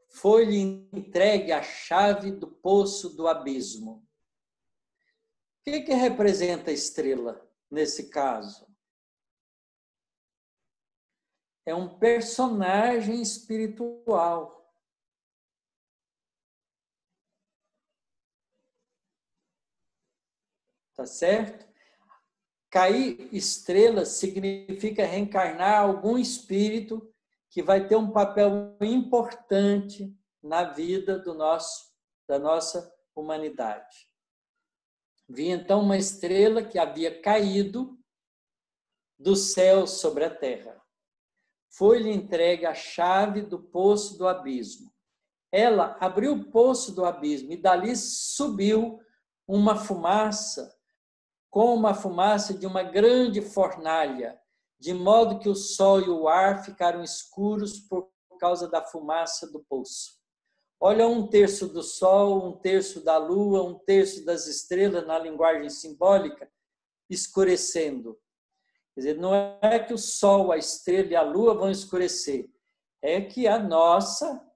[SPEAKER 1] Foi-lhe entregue a chave do poço do abismo. O que representa a estrela nesse caso? É um personagem espiritual. Tá certo? Cair estrela significa reencarnar algum espírito que vai ter um papel importante na vida da nossa humanidade. Vi então uma estrela que havia caído do céu sobre a terra. Foi-lhe entregue a chave do poço do abismo. Ela abriu o poço do abismo e dali subiu uma fumaça, como a fumaça de uma grande fornalha, de modo que o sol e o ar ficaram escuros por causa da fumaça do poço. Olha, 1/3 do sol, 1/3 da lua, 1/3 das estrelas, na linguagem simbólica, escurecendo. Quer dizer, não é que o sol, a estrela e a lua vão escurecer, é que a nossa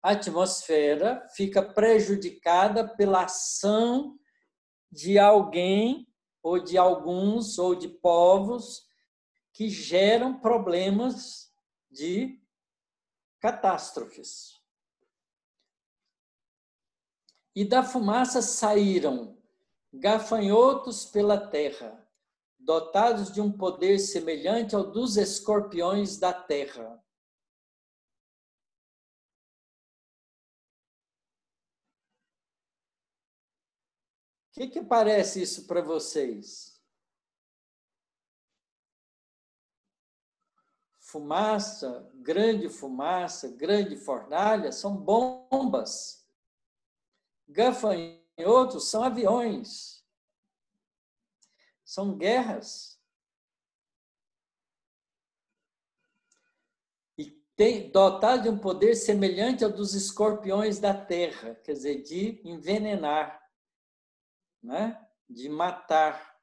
[SPEAKER 1] atmosfera fica prejudicada pela ação de alguém, ou de alguns, ou de povos, que geram problemas de catástrofes. E da fumaça saíram gafanhotos pela terra, dotados de um poder semelhante ao dos escorpiões da terra. O que parece isso para vocês? Fumaça, grande fornalha, são bombas. Gafanhotos são aviões. São guerras. E tem dotado de um poder semelhante ao dos escorpiões da terra, quer dizer, de envenenar, né? De matar.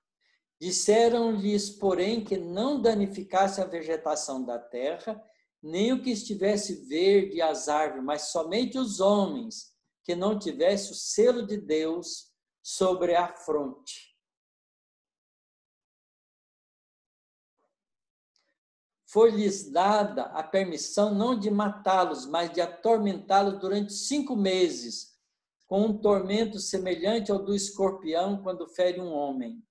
[SPEAKER 1] Disseram-lhes, porém, que não danificasse a vegetação da terra, nem o que estivesse verde e as árvores, mas somente os homens, que não tivesse o selo de Deus sobre a fronte. Foi-lhes dada a permissão não de matá-los, mas de atormentá-los durante 5 meses, com um tormento semelhante ao do escorpião quando fere um homem.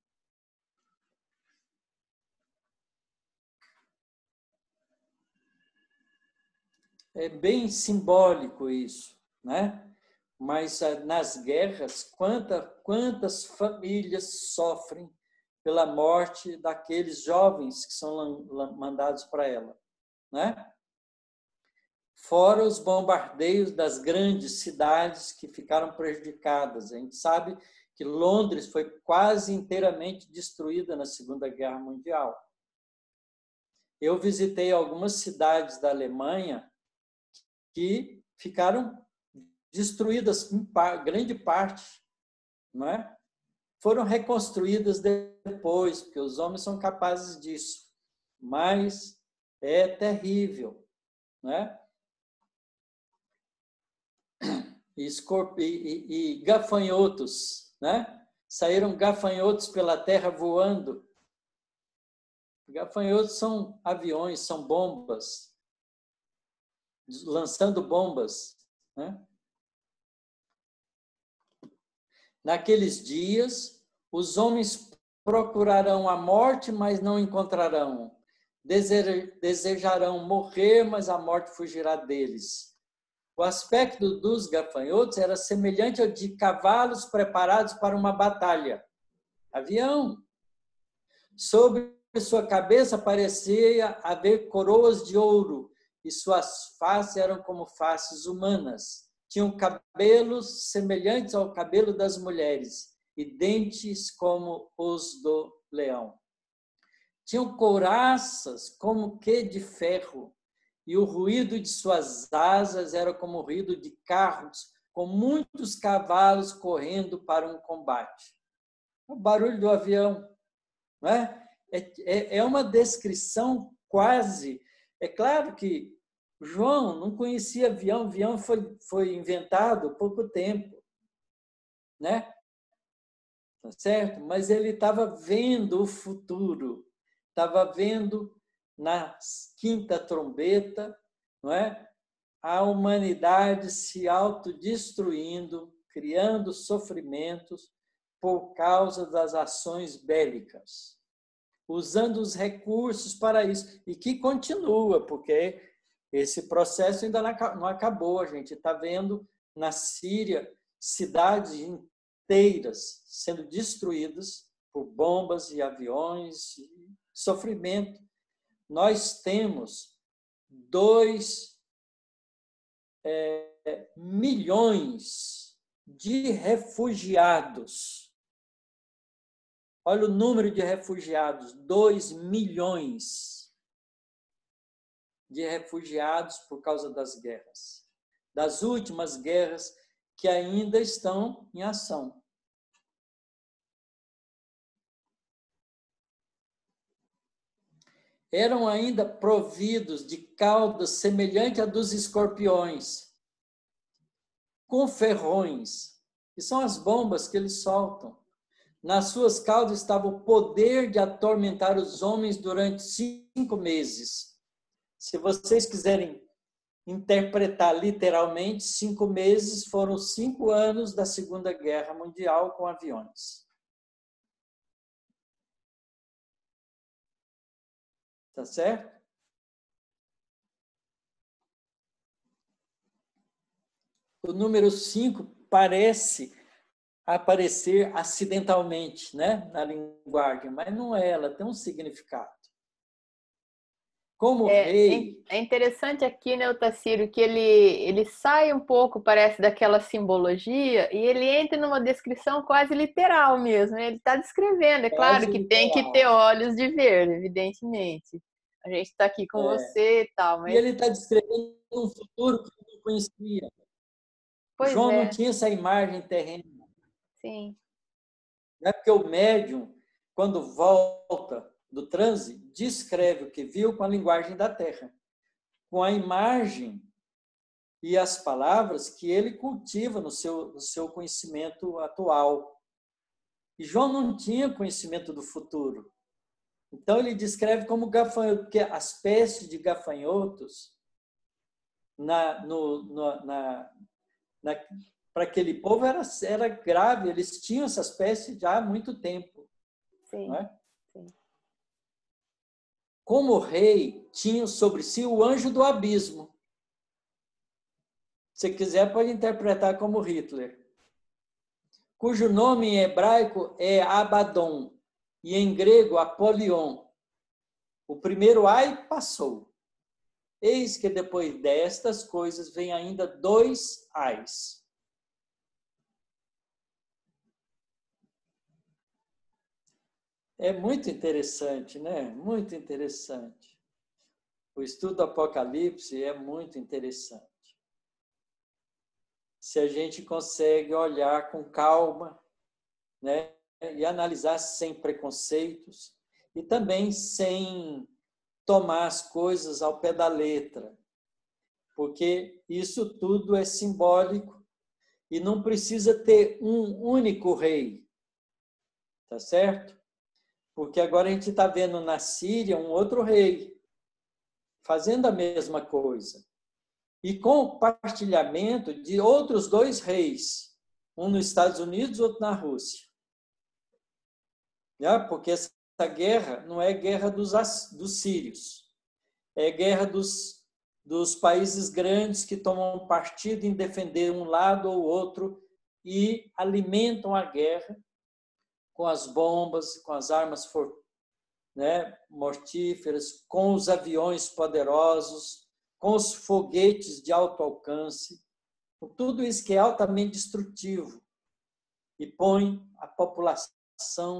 [SPEAKER 1] É bem simbólico isso, né? Mas nas guerras, quantas famílias sofrem pela morte daqueles jovens que são mandados para ela, né? Fora os bombardeios das grandes cidades que ficaram prejudicadas. A gente sabe que Londres foi quase inteiramente destruída na Segunda Guerra Mundial. Eu visitei algumas cidades da Alemanha que ficaram destruídas em grande parte, não é? Foram reconstruídas depois, porque os homens são capazes disso, mas é terrível, né? E gafanhotos, né? Saíram gafanhotos pela terra voando. Gafanhotos são aviões, são bombas, lançando bombas, né? Naqueles dias, os homens procurarão a morte, mas não encontrarão. Desejarão morrer, mas a morte fugirá deles. O aspecto dos gafanhotos era semelhante ao de cavalos preparados para uma batalha. Avião. Sobre sua cabeça parecia haver coroas de ouro, e suas faces eram como faces humanas. Tinham cabelos semelhantes ao cabelo das mulheres e dentes como os do leão. Tinham couraças como que de ferro, e o ruído de suas asas era como o ruído de carros com muitos cavalos correndo para um combate. O barulho do avião, não é? É uma descrição quase... É claro que João não conhecia avião, o avião foi inventado há pouco tempo, né? Tá certo? Mas ele estava vendo o futuro, estava vendo na quinta trombeta, não é? A humanidade se autodestruindo, criando sofrimentos por causa das ações bélicas, usando os recursos para isso, e que continua, porque esse processo ainda não acabou. A gente está vendo na Síria cidades inteiras sendo destruídas por bombas e aviões, e sofrimento. Nós temos 2 milhões de refugiados. Olha o número de refugiados, 2 milhões de refugiados por causa das guerras, das últimas guerras que ainda estão em ação. Eram ainda providos de caudas semelhante à dos escorpiões, com ferrões, que são as bombas que eles soltam. Nas suas caudas estava o poder de atormentar os homens durante 5 meses. Se vocês quiserem interpretar literalmente, 5 meses foram 5 anos da Segunda Guerra Mundial com aviões. Tá certo? O número 5 parece aparecer acidentalmente, né, na linguagem, mas não é, ela tem um significado. Como rei...
[SPEAKER 2] É interessante aqui, né, Otacílio, que ele sai um pouco, parece, daquela simbologia e ele entra numa descrição quase literal mesmo. Ele está descrevendo, é claro que tem que ter olhos de ver, evidentemente. A gente está aqui com você e tal, mas...
[SPEAKER 1] E ele está descrevendo um futuro que ele não conhecia.
[SPEAKER 2] Pois
[SPEAKER 1] João não
[SPEAKER 2] é.
[SPEAKER 1] tinha essa imagem terrena.
[SPEAKER 2] Sim.
[SPEAKER 1] Não é porque o médium, quando volta do transe, descreve o que viu com a linguagem da Terra, com a imagem e as palavras que ele cultiva no seu conhecimento atual. E João não tinha conhecimento do futuro. Então, ele descreve como gafanhoto, porque as pestes de gafanhotos, para aquele povo, era grave. Eles tinham essas pestes já há muito tempo.
[SPEAKER 2] Sim,
[SPEAKER 1] não é?
[SPEAKER 2] sim.
[SPEAKER 1] Como rei, tinha sobre si o anjo do abismo. Se quiser, pode interpretar como Hitler, cujo nome em hebraico é Abaddon e em grego Apolion. O primeiro ai passou. Eis que depois destas coisas vem ainda 2 ais. É muito interessante, né? Muito interessante. O estudo do Apocalipse é muito interessante. Se a gente consegue olhar com calma, né? E analisar sem preconceitos e também sem tomar as coisas ao pé da letra, porque isso tudo é simbólico e não precisa ter um único rei, tá certo? Porque agora a gente está vendo na Síria um outro rei fazendo a mesma coisa e com o compartilhamento de outros 2 reis, um nos Estados Unidos, outro na Rússia. Porque essa guerra não é guerra dos sírios, é guerra dos países grandes que tomam partido em defender um lado ou outro e alimentam a guerra com as bombas, com as armas mortíferas, com os aviões poderosos, com os foguetes de alto alcance, com tudo isso que é altamente destrutivo e põe a população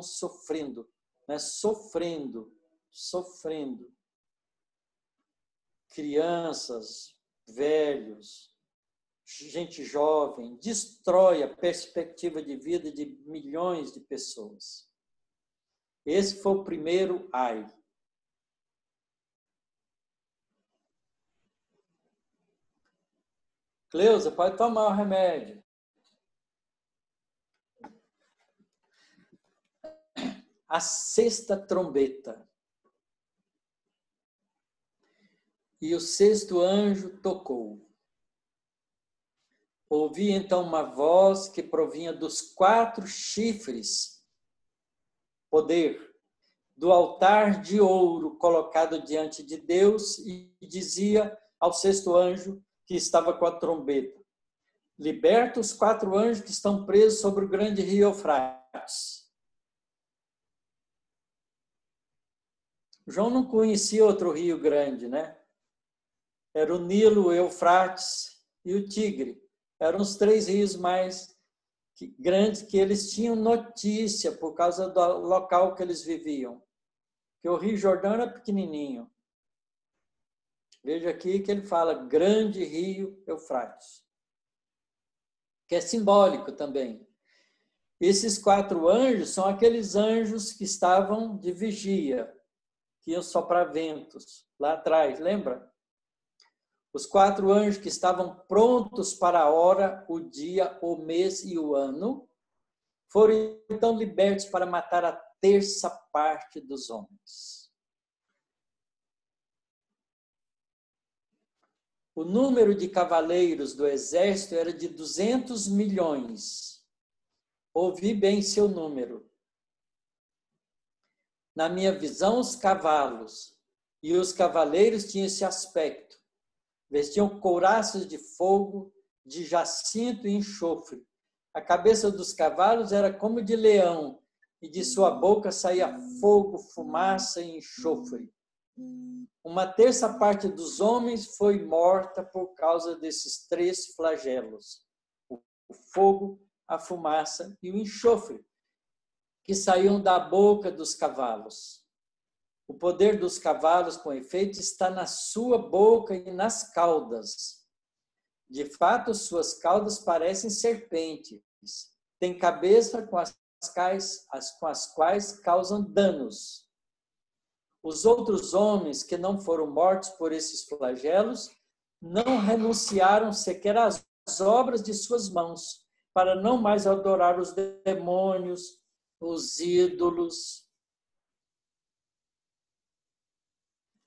[SPEAKER 1] sofrendo, sofrendo. Crianças, velhos, gente jovem, destrói a perspectiva de vida de milhões de pessoas. Esse foi o primeiro ai. Cleusa, pode tomar o remédio. A sexta trombeta. E o sexto anjo tocou. Ouvi então uma voz que provinha dos 4 chifres, poder, do altar de ouro colocado diante de Deus, e dizia ao sexto anjo que estava com a trombeta: liberta os 4 anjos que estão presos sobre o grande rio Eufrates. João não conhecia outro rio grande, né? Era o Nilo, o Eufrates e o Tigre. Eram os 3 rios mais grandes que eles tinham notícia por causa do local que eles viviam. Que o Rio Jordão era pequenininho. Veja aqui que ele fala grande rio Eufrates, que é simbólico também. Esses 4 anjos são aqueles anjos que estavam de vigia, que iam soprar ventos lá atrás, lembra? Os 4 anjos que estavam prontos para a hora, o dia, o mês e o ano, foram então libertos para matar a terça parte dos homens. O número de cavaleiros do exército era de 200 milhões. Ouvi bem seu número. Na minha visão, os cavalos e os cavaleiros tinham esse aspecto. Vestiam couraças de fogo, de jacinto e enxofre. A cabeça dos cavalos era como de leão, e de sua boca saía fogo, fumaça e enxofre. Uma terça parte dos homens foi morta por causa desses 3 flagelos: o fogo, a fumaça e o enxofre, que saíam da boca dos cavalos. O poder dos cavalos, com efeito, está na sua boca e nas caudas. De fato, suas caudas parecem serpentes. Têm cabeça com as quais causam danos. Os outros homens que não foram mortos por esses flagelos não renunciaram sequer às obras de suas mãos, para não mais adorar os demônios, os ídolos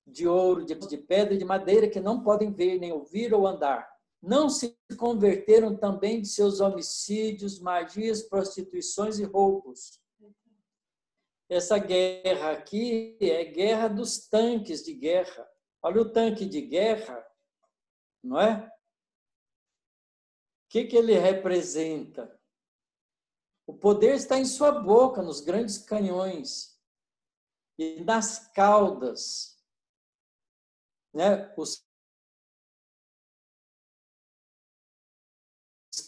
[SPEAKER 1] de ouro, de pedra e de madeira, que não podem ver, nem ouvir ou andar. Não se converteram também de seus homicídios, magias, prostituições e roubos. Essa guerra aqui é guerra dos tanques de guerra. Olha o tanque de guerra, não é? O que ele representa? O poder está em sua boca, nos grandes canhões e nas caudas. Né? Os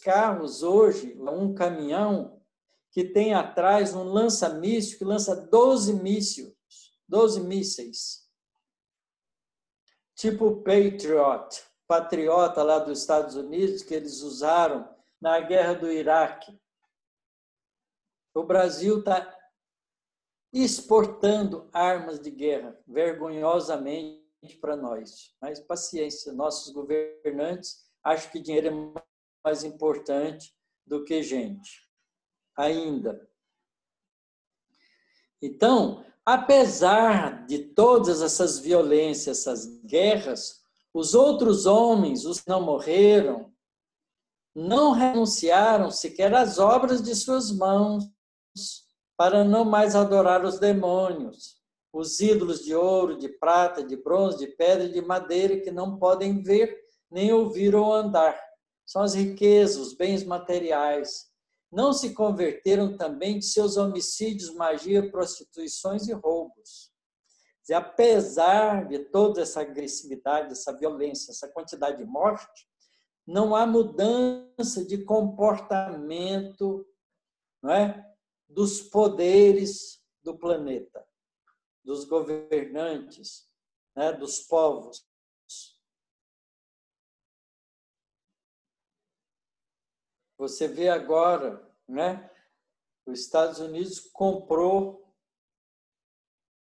[SPEAKER 1] carros hoje, um caminhão que tem atrás um lança-míssil que lança 12 mísseis. Tipo o Patriota lá dos Estados Unidos, que eles usaram na guerra do Iraque. O Brasil está exportando armas de guerra, vergonhosamente para nós. Mas paciência, nossos governantes acham que dinheiro é mais importante do que gente. Ainda. Então, apesar de todas essas violências, essas guerras, os outros homens, os que não morreram, não renunciaram sequer às obras de suas mãos para não mais adorar os demônios, os ídolos de ouro, de prata, de bronze, de pedra e de madeira que não podem ver, nem ouvir ou andar. São as riquezas, os bens materiais. Não se converteram também de seus homicídios, magia, prostituições e roubos. E apesar de toda essa agressividade, essa violência, essa quantidade de morte, não há mudança de comportamento, não é? Dos poderes do planeta, dos governantes, né? Dos povos. Você vê agora, né? Os Estados Unidos comprou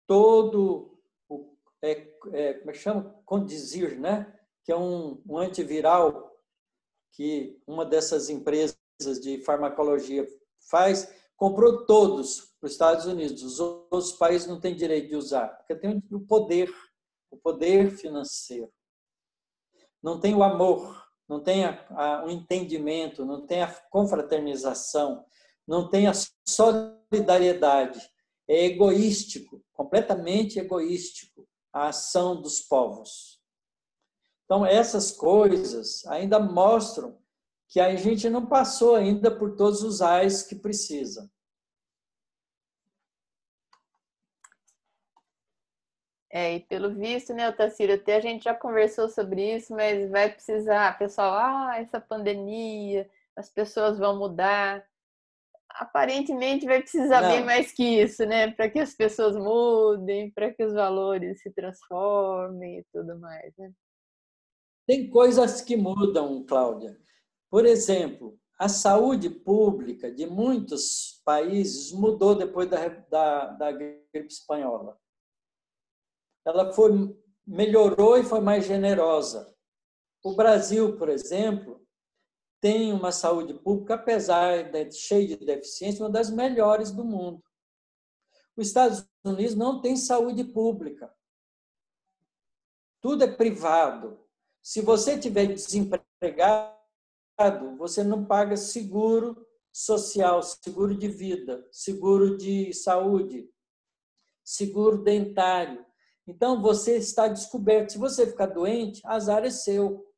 [SPEAKER 1] todo como é que chama? Condizir, né? Que é um antiviral que uma dessas empresas de farmacologia faz, comprou todos para os Estados Unidos. Os outros países não têm direito de usar, porque tem o poder financeiro. Não tem o amor, não tem o entendimento, não tem a confraternização, não tem a solidariedade. É egoístico, completamente egoístico a ação dos povos. Então, essas coisas ainda mostram que a gente não passou ainda por todos os ais que precisa.
[SPEAKER 2] E pelo visto, né, Otacílio, até a gente já conversou sobre isso, mas vai precisar, pessoal, essa pandemia, as pessoas vão mudar. Aparentemente vai precisar bem
[SPEAKER 1] Não,
[SPEAKER 2] mais que isso, né, para que as pessoas mudem, para que os valores se transformem e tudo mais, né?
[SPEAKER 1] tem coisas que mudam, Cláudia. Por exemplo, a saúde pública de muitos países mudou depois da gripe espanhola. Ela melhorou e foi mais generosa. O Brasil, por exemplo, tem uma saúde pública, apesar de cheia de deficiência, uma das melhores do mundo. Os Estados Unidos não tem saúde pública. Tudo é privado. Se você estiver desempregado, você não paga seguro social, seguro de vida, seguro de saúde, seguro dentário. Então, você está descoberto. Se você ficar doente, azar é seu.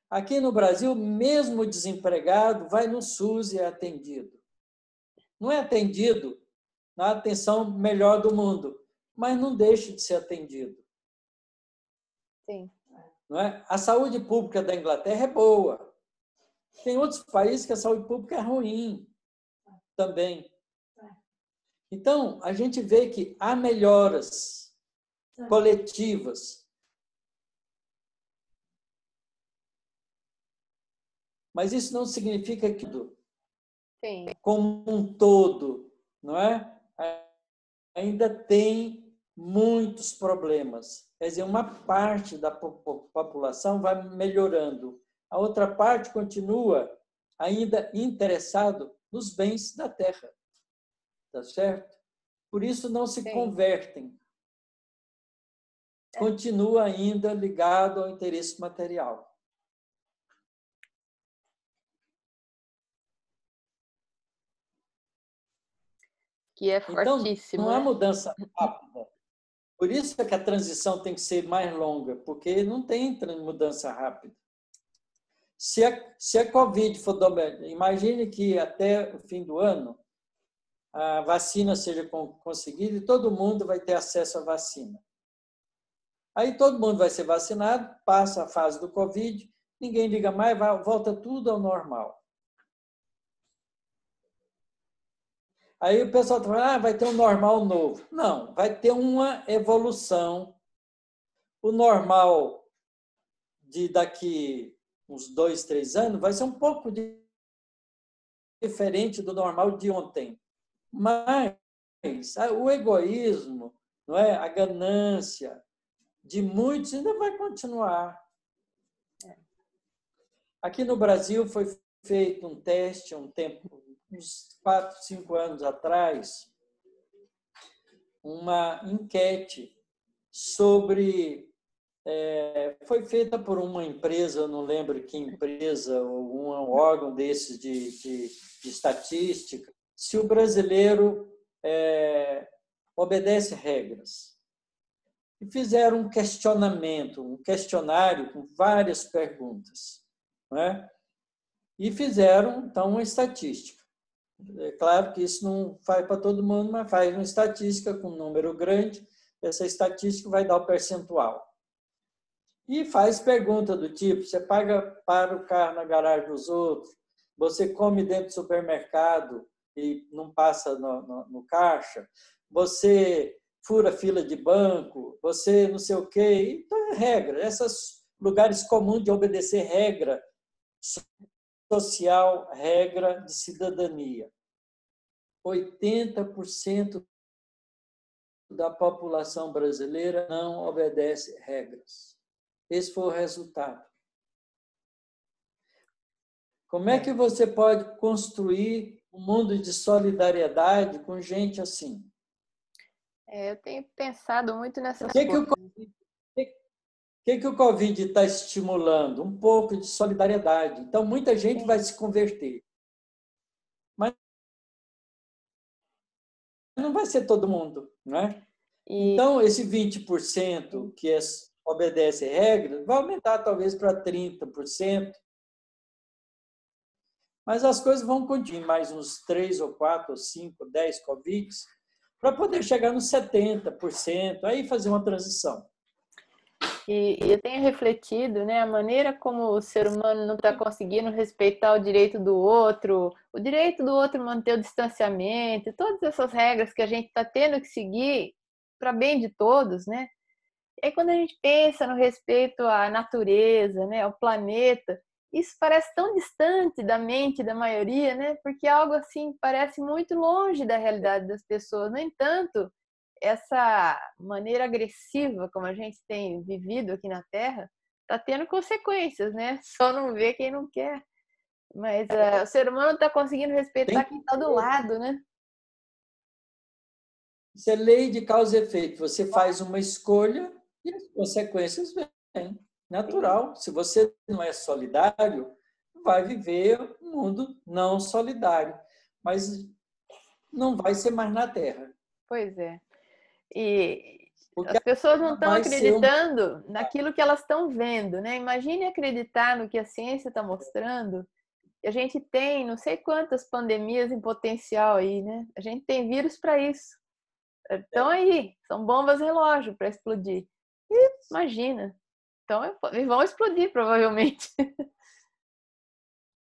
[SPEAKER 1] Aqui no Brasil, mesmo desempregado, vai no SUS e é atendido. Não é atendido na atenção melhor do mundo, mas não deixa de ser atendido.
[SPEAKER 2] Sim.
[SPEAKER 1] Não é? A saúde pública da Inglaterra é boa. Tem outros países que a saúde pública é ruim também. Então, a gente vê que há melhoras coletivas. Mas isso não significa que,
[SPEAKER 2] Sim.
[SPEAKER 1] como um todo, não é? Ainda tem muitos problemas. Quer dizer, uma parte da população vai melhorando. A outra parte continua ainda interessado nos bens da terra. Tá certo? Por isso não se convertem. Continua ainda ligado ao interesse material.
[SPEAKER 2] Que é
[SPEAKER 1] Então,
[SPEAKER 2] fortíssimo,
[SPEAKER 1] não há
[SPEAKER 2] né?
[SPEAKER 1] mudança rápida. Por isso é que a transição tem que ser mais longa, porque não tem mudança rápida. Se a Covid for imagine que até o fim do ano a vacina seja conseguida e todo mundo vai ter acesso à vacina. Aí todo mundo vai ser vacinado, passa a fase do Covid, ninguém liga mais, volta tudo ao normal. Aí o pessoal está falando, vai ter um normal novo. Não, vai ter uma evolução. O normal de daqui uns 2, 3 anos vai ser um pouco diferente do normal de ontem. Mas o egoísmo, não é? A ganância de muitos ainda vai continuar. Aqui no Brasil foi feito um teste, uns 4, 5 anos atrás, uma enquete sobre... foi feita por uma empresa, eu não lembro que empresa, ou um órgão desses de estatística, se o brasileiro obedece regras. E fizeram um questionamento, um questionário com várias perguntas. Não é? E fizeram, então, uma estatística. É claro que isso não faz para todo mundo, mas faz uma estatística com um número grande. Essa estatística vai dar o percentual. E faz pergunta do tipo, você para o carro na garagem dos outros, você come dentro do supermercado e não passa no caixa, você fura fila de banco, você não sei o quê. Então, é regra. Esses lugares comuns de obedecer regra social, regra de cidadania. 80% da população brasileira não obedece regras. Esse foi o resultado. Como é que você pode construir um mundo de solidariedade com gente assim?
[SPEAKER 2] Eu tenho pensado muito nessas
[SPEAKER 1] Que
[SPEAKER 2] coisas.
[SPEAKER 1] que o Covid está estimulando? Um pouco de solidariedade. Então, muita gente vai se converter. Mas não vai ser todo mundo, né? Então, esse 20% que obedece regras vai aumentar talvez para 30%. Mas as coisas vão continuar mais uns 3 ou 4 ou 5, 10 Covids para poder chegar nos 70%, aí fazer uma transição.
[SPEAKER 2] E eu tenho refletido, né, a maneira como o ser humano não está conseguindo respeitar o direito do outro manter o distanciamento, todas essas regras que a gente está tendo que seguir para bem de todos, né? E aí quando a gente pensa no respeito à natureza, né, ao planeta, isso parece tão distante da mente da maioria, né? Porque algo assim parece muito longe da realidade das pessoas. No entanto, essa maneira agressiva como a gente tem vivido aqui na Terra está tendo consequências, né? Só não vê quem não quer. Mas o ser humano está conseguindo respeitar quem está do lado, né?
[SPEAKER 1] Isso é lei de causa e efeito. Você faz uma escolha e as consequências vêm. Natural. Se você não é solidário, vai viver um mundo não solidário. Mas não vai ser mais na Terra.
[SPEAKER 2] Pois é. E
[SPEAKER 1] Porque
[SPEAKER 2] as pessoas não estão
[SPEAKER 1] vai ser
[SPEAKER 2] acreditando naquilo que elas estão vendo, né? Imagine acreditar no que a ciência está mostrando. E a gente tem não sei quantas pandemias em potencial aí, né? A gente tem vírus para isso. Estão aí, são bombas relógio para explodir. E imagina. Então, vão explodir provavelmente.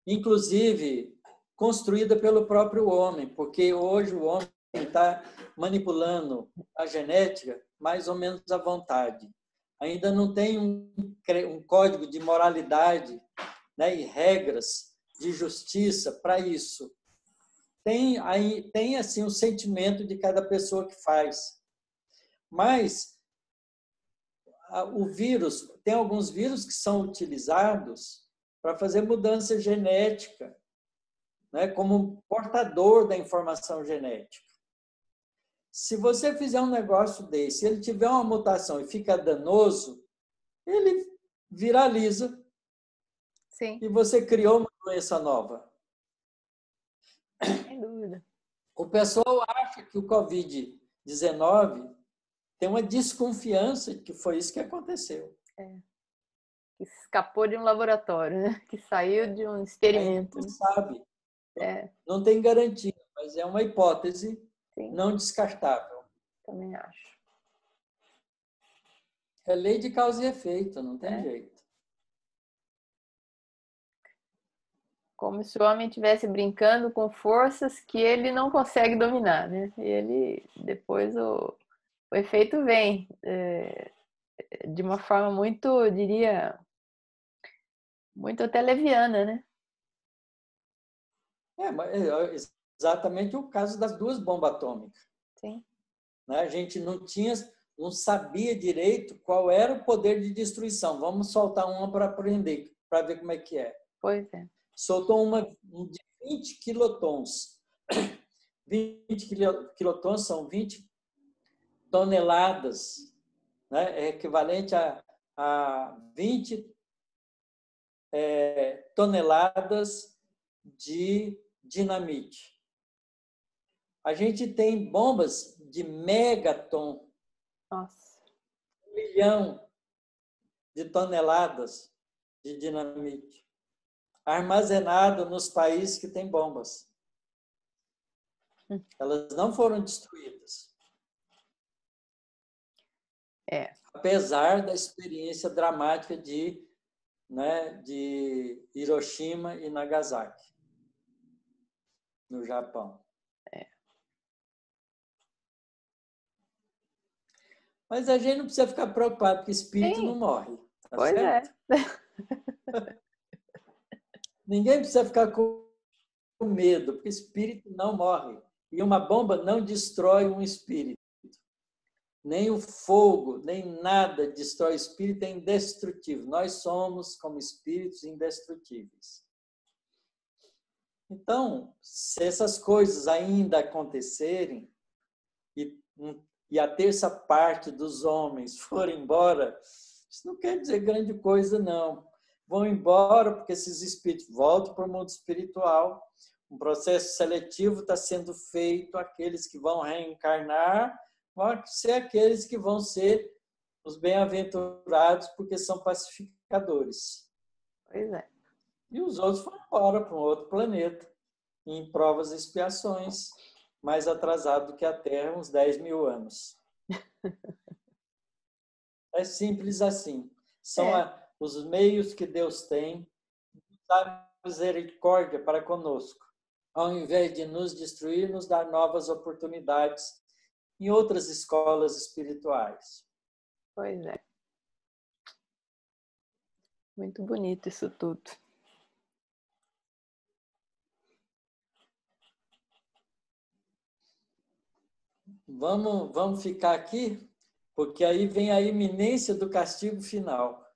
[SPEAKER 1] inclusive construída pelo próprio homem, porque hoje o homem está manipulando a genética mais ou menos à vontade. Ainda não tem um código de moralidade, né, e regras de justiça para isso. Tem assim um sentimento de cada pessoa que faz. Mas o vírus, tem alguns vírus que são utilizados para fazer mudança genética, né, como portador da informação genética. Se você fizer um negócio desse, ele tiver uma mutação e fica danoso, ele viraliza.
[SPEAKER 2] Sim.
[SPEAKER 1] E você criou uma doença nova.
[SPEAKER 2] Sem dúvida.
[SPEAKER 1] O pessoal acha que o Covid-19 tem uma desconfiança de que foi isso que aconteceu.
[SPEAKER 2] Que escapou de um laboratório, né? Que saiu de um experimento.
[SPEAKER 1] Não sabe.
[SPEAKER 2] É.
[SPEAKER 1] Não tem garantia, mas é uma hipótese
[SPEAKER 2] Sim.
[SPEAKER 1] Não descartável.
[SPEAKER 2] Também acho.
[SPEAKER 1] É lei de causa e efeito, não tem jeito.
[SPEAKER 2] Como se o homem estivesse brincando com forças que ele não consegue dominar, né? E ele, depois, o efeito vem de uma forma muito, eu diria, muito até leviana, né?
[SPEAKER 1] É exatamente o caso das duas bombas atômicas.
[SPEAKER 2] Sim.
[SPEAKER 1] A gente não sabia direito qual era o poder de destruição. Vamos soltar uma para aprender, para ver como é que é.
[SPEAKER 2] Pois é.
[SPEAKER 1] Soltou uma de 20 quilotons. 20 quilotons são 20 toneladas, né? É equivalente a 20 toneladas de dinamite. A gente tem bombas de megaton.
[SPEAKER 2] Nossa.
[SPEAKER 1] 1 milhão de toneladas de dinamite armazenado nos países que têm bombas. Elas não foram destruídas. Apesar da experiência dramática de Hiroshima e Nagasaki, no Japão. Mas a gente não precisa ficar preocupado, porque espírito não morre. Tá
[SPEAKER 2] pois
[SPEAKER 1] certo? Ninguém precisa ficar com medo, porque espírito não morre. E uma bomba não destrói um espírito. Nem o fogo, nem nada destrói o espírito, é indestrutível. Nós somos, como espíritos, indestrutíveis. Então, se essas coisas ainda acontecerem e a terça parte dos homens for embora, isso não quer dizer grande coisa, não. Vão embora porque esses espíritos voltam para o mundo espiritual. Um processo seletivo está sendo feito. Aqueles que vão reencarnar vão ser aqueles que vão ser os bem-aventurados porque são pacificadores.
[SPEAKER 2] Pois é.
[SPEAKER 1] E os outros foram embora para um outro planeta, em provas e expiações, mais atrasado do que a Terra, uns 10 mil anos. É simples assim. São os meios que Deus tem da misericórdia para conosco. Ao invés de nos destruir, nos dar novas oportunidades em outras escolas espirituais.
[SPEAKER 2] Pois é. Muito bonito isso tudo.
[SPEAKER 1] Vamos ficar aqui, porque aí vem a iminência do castigo final.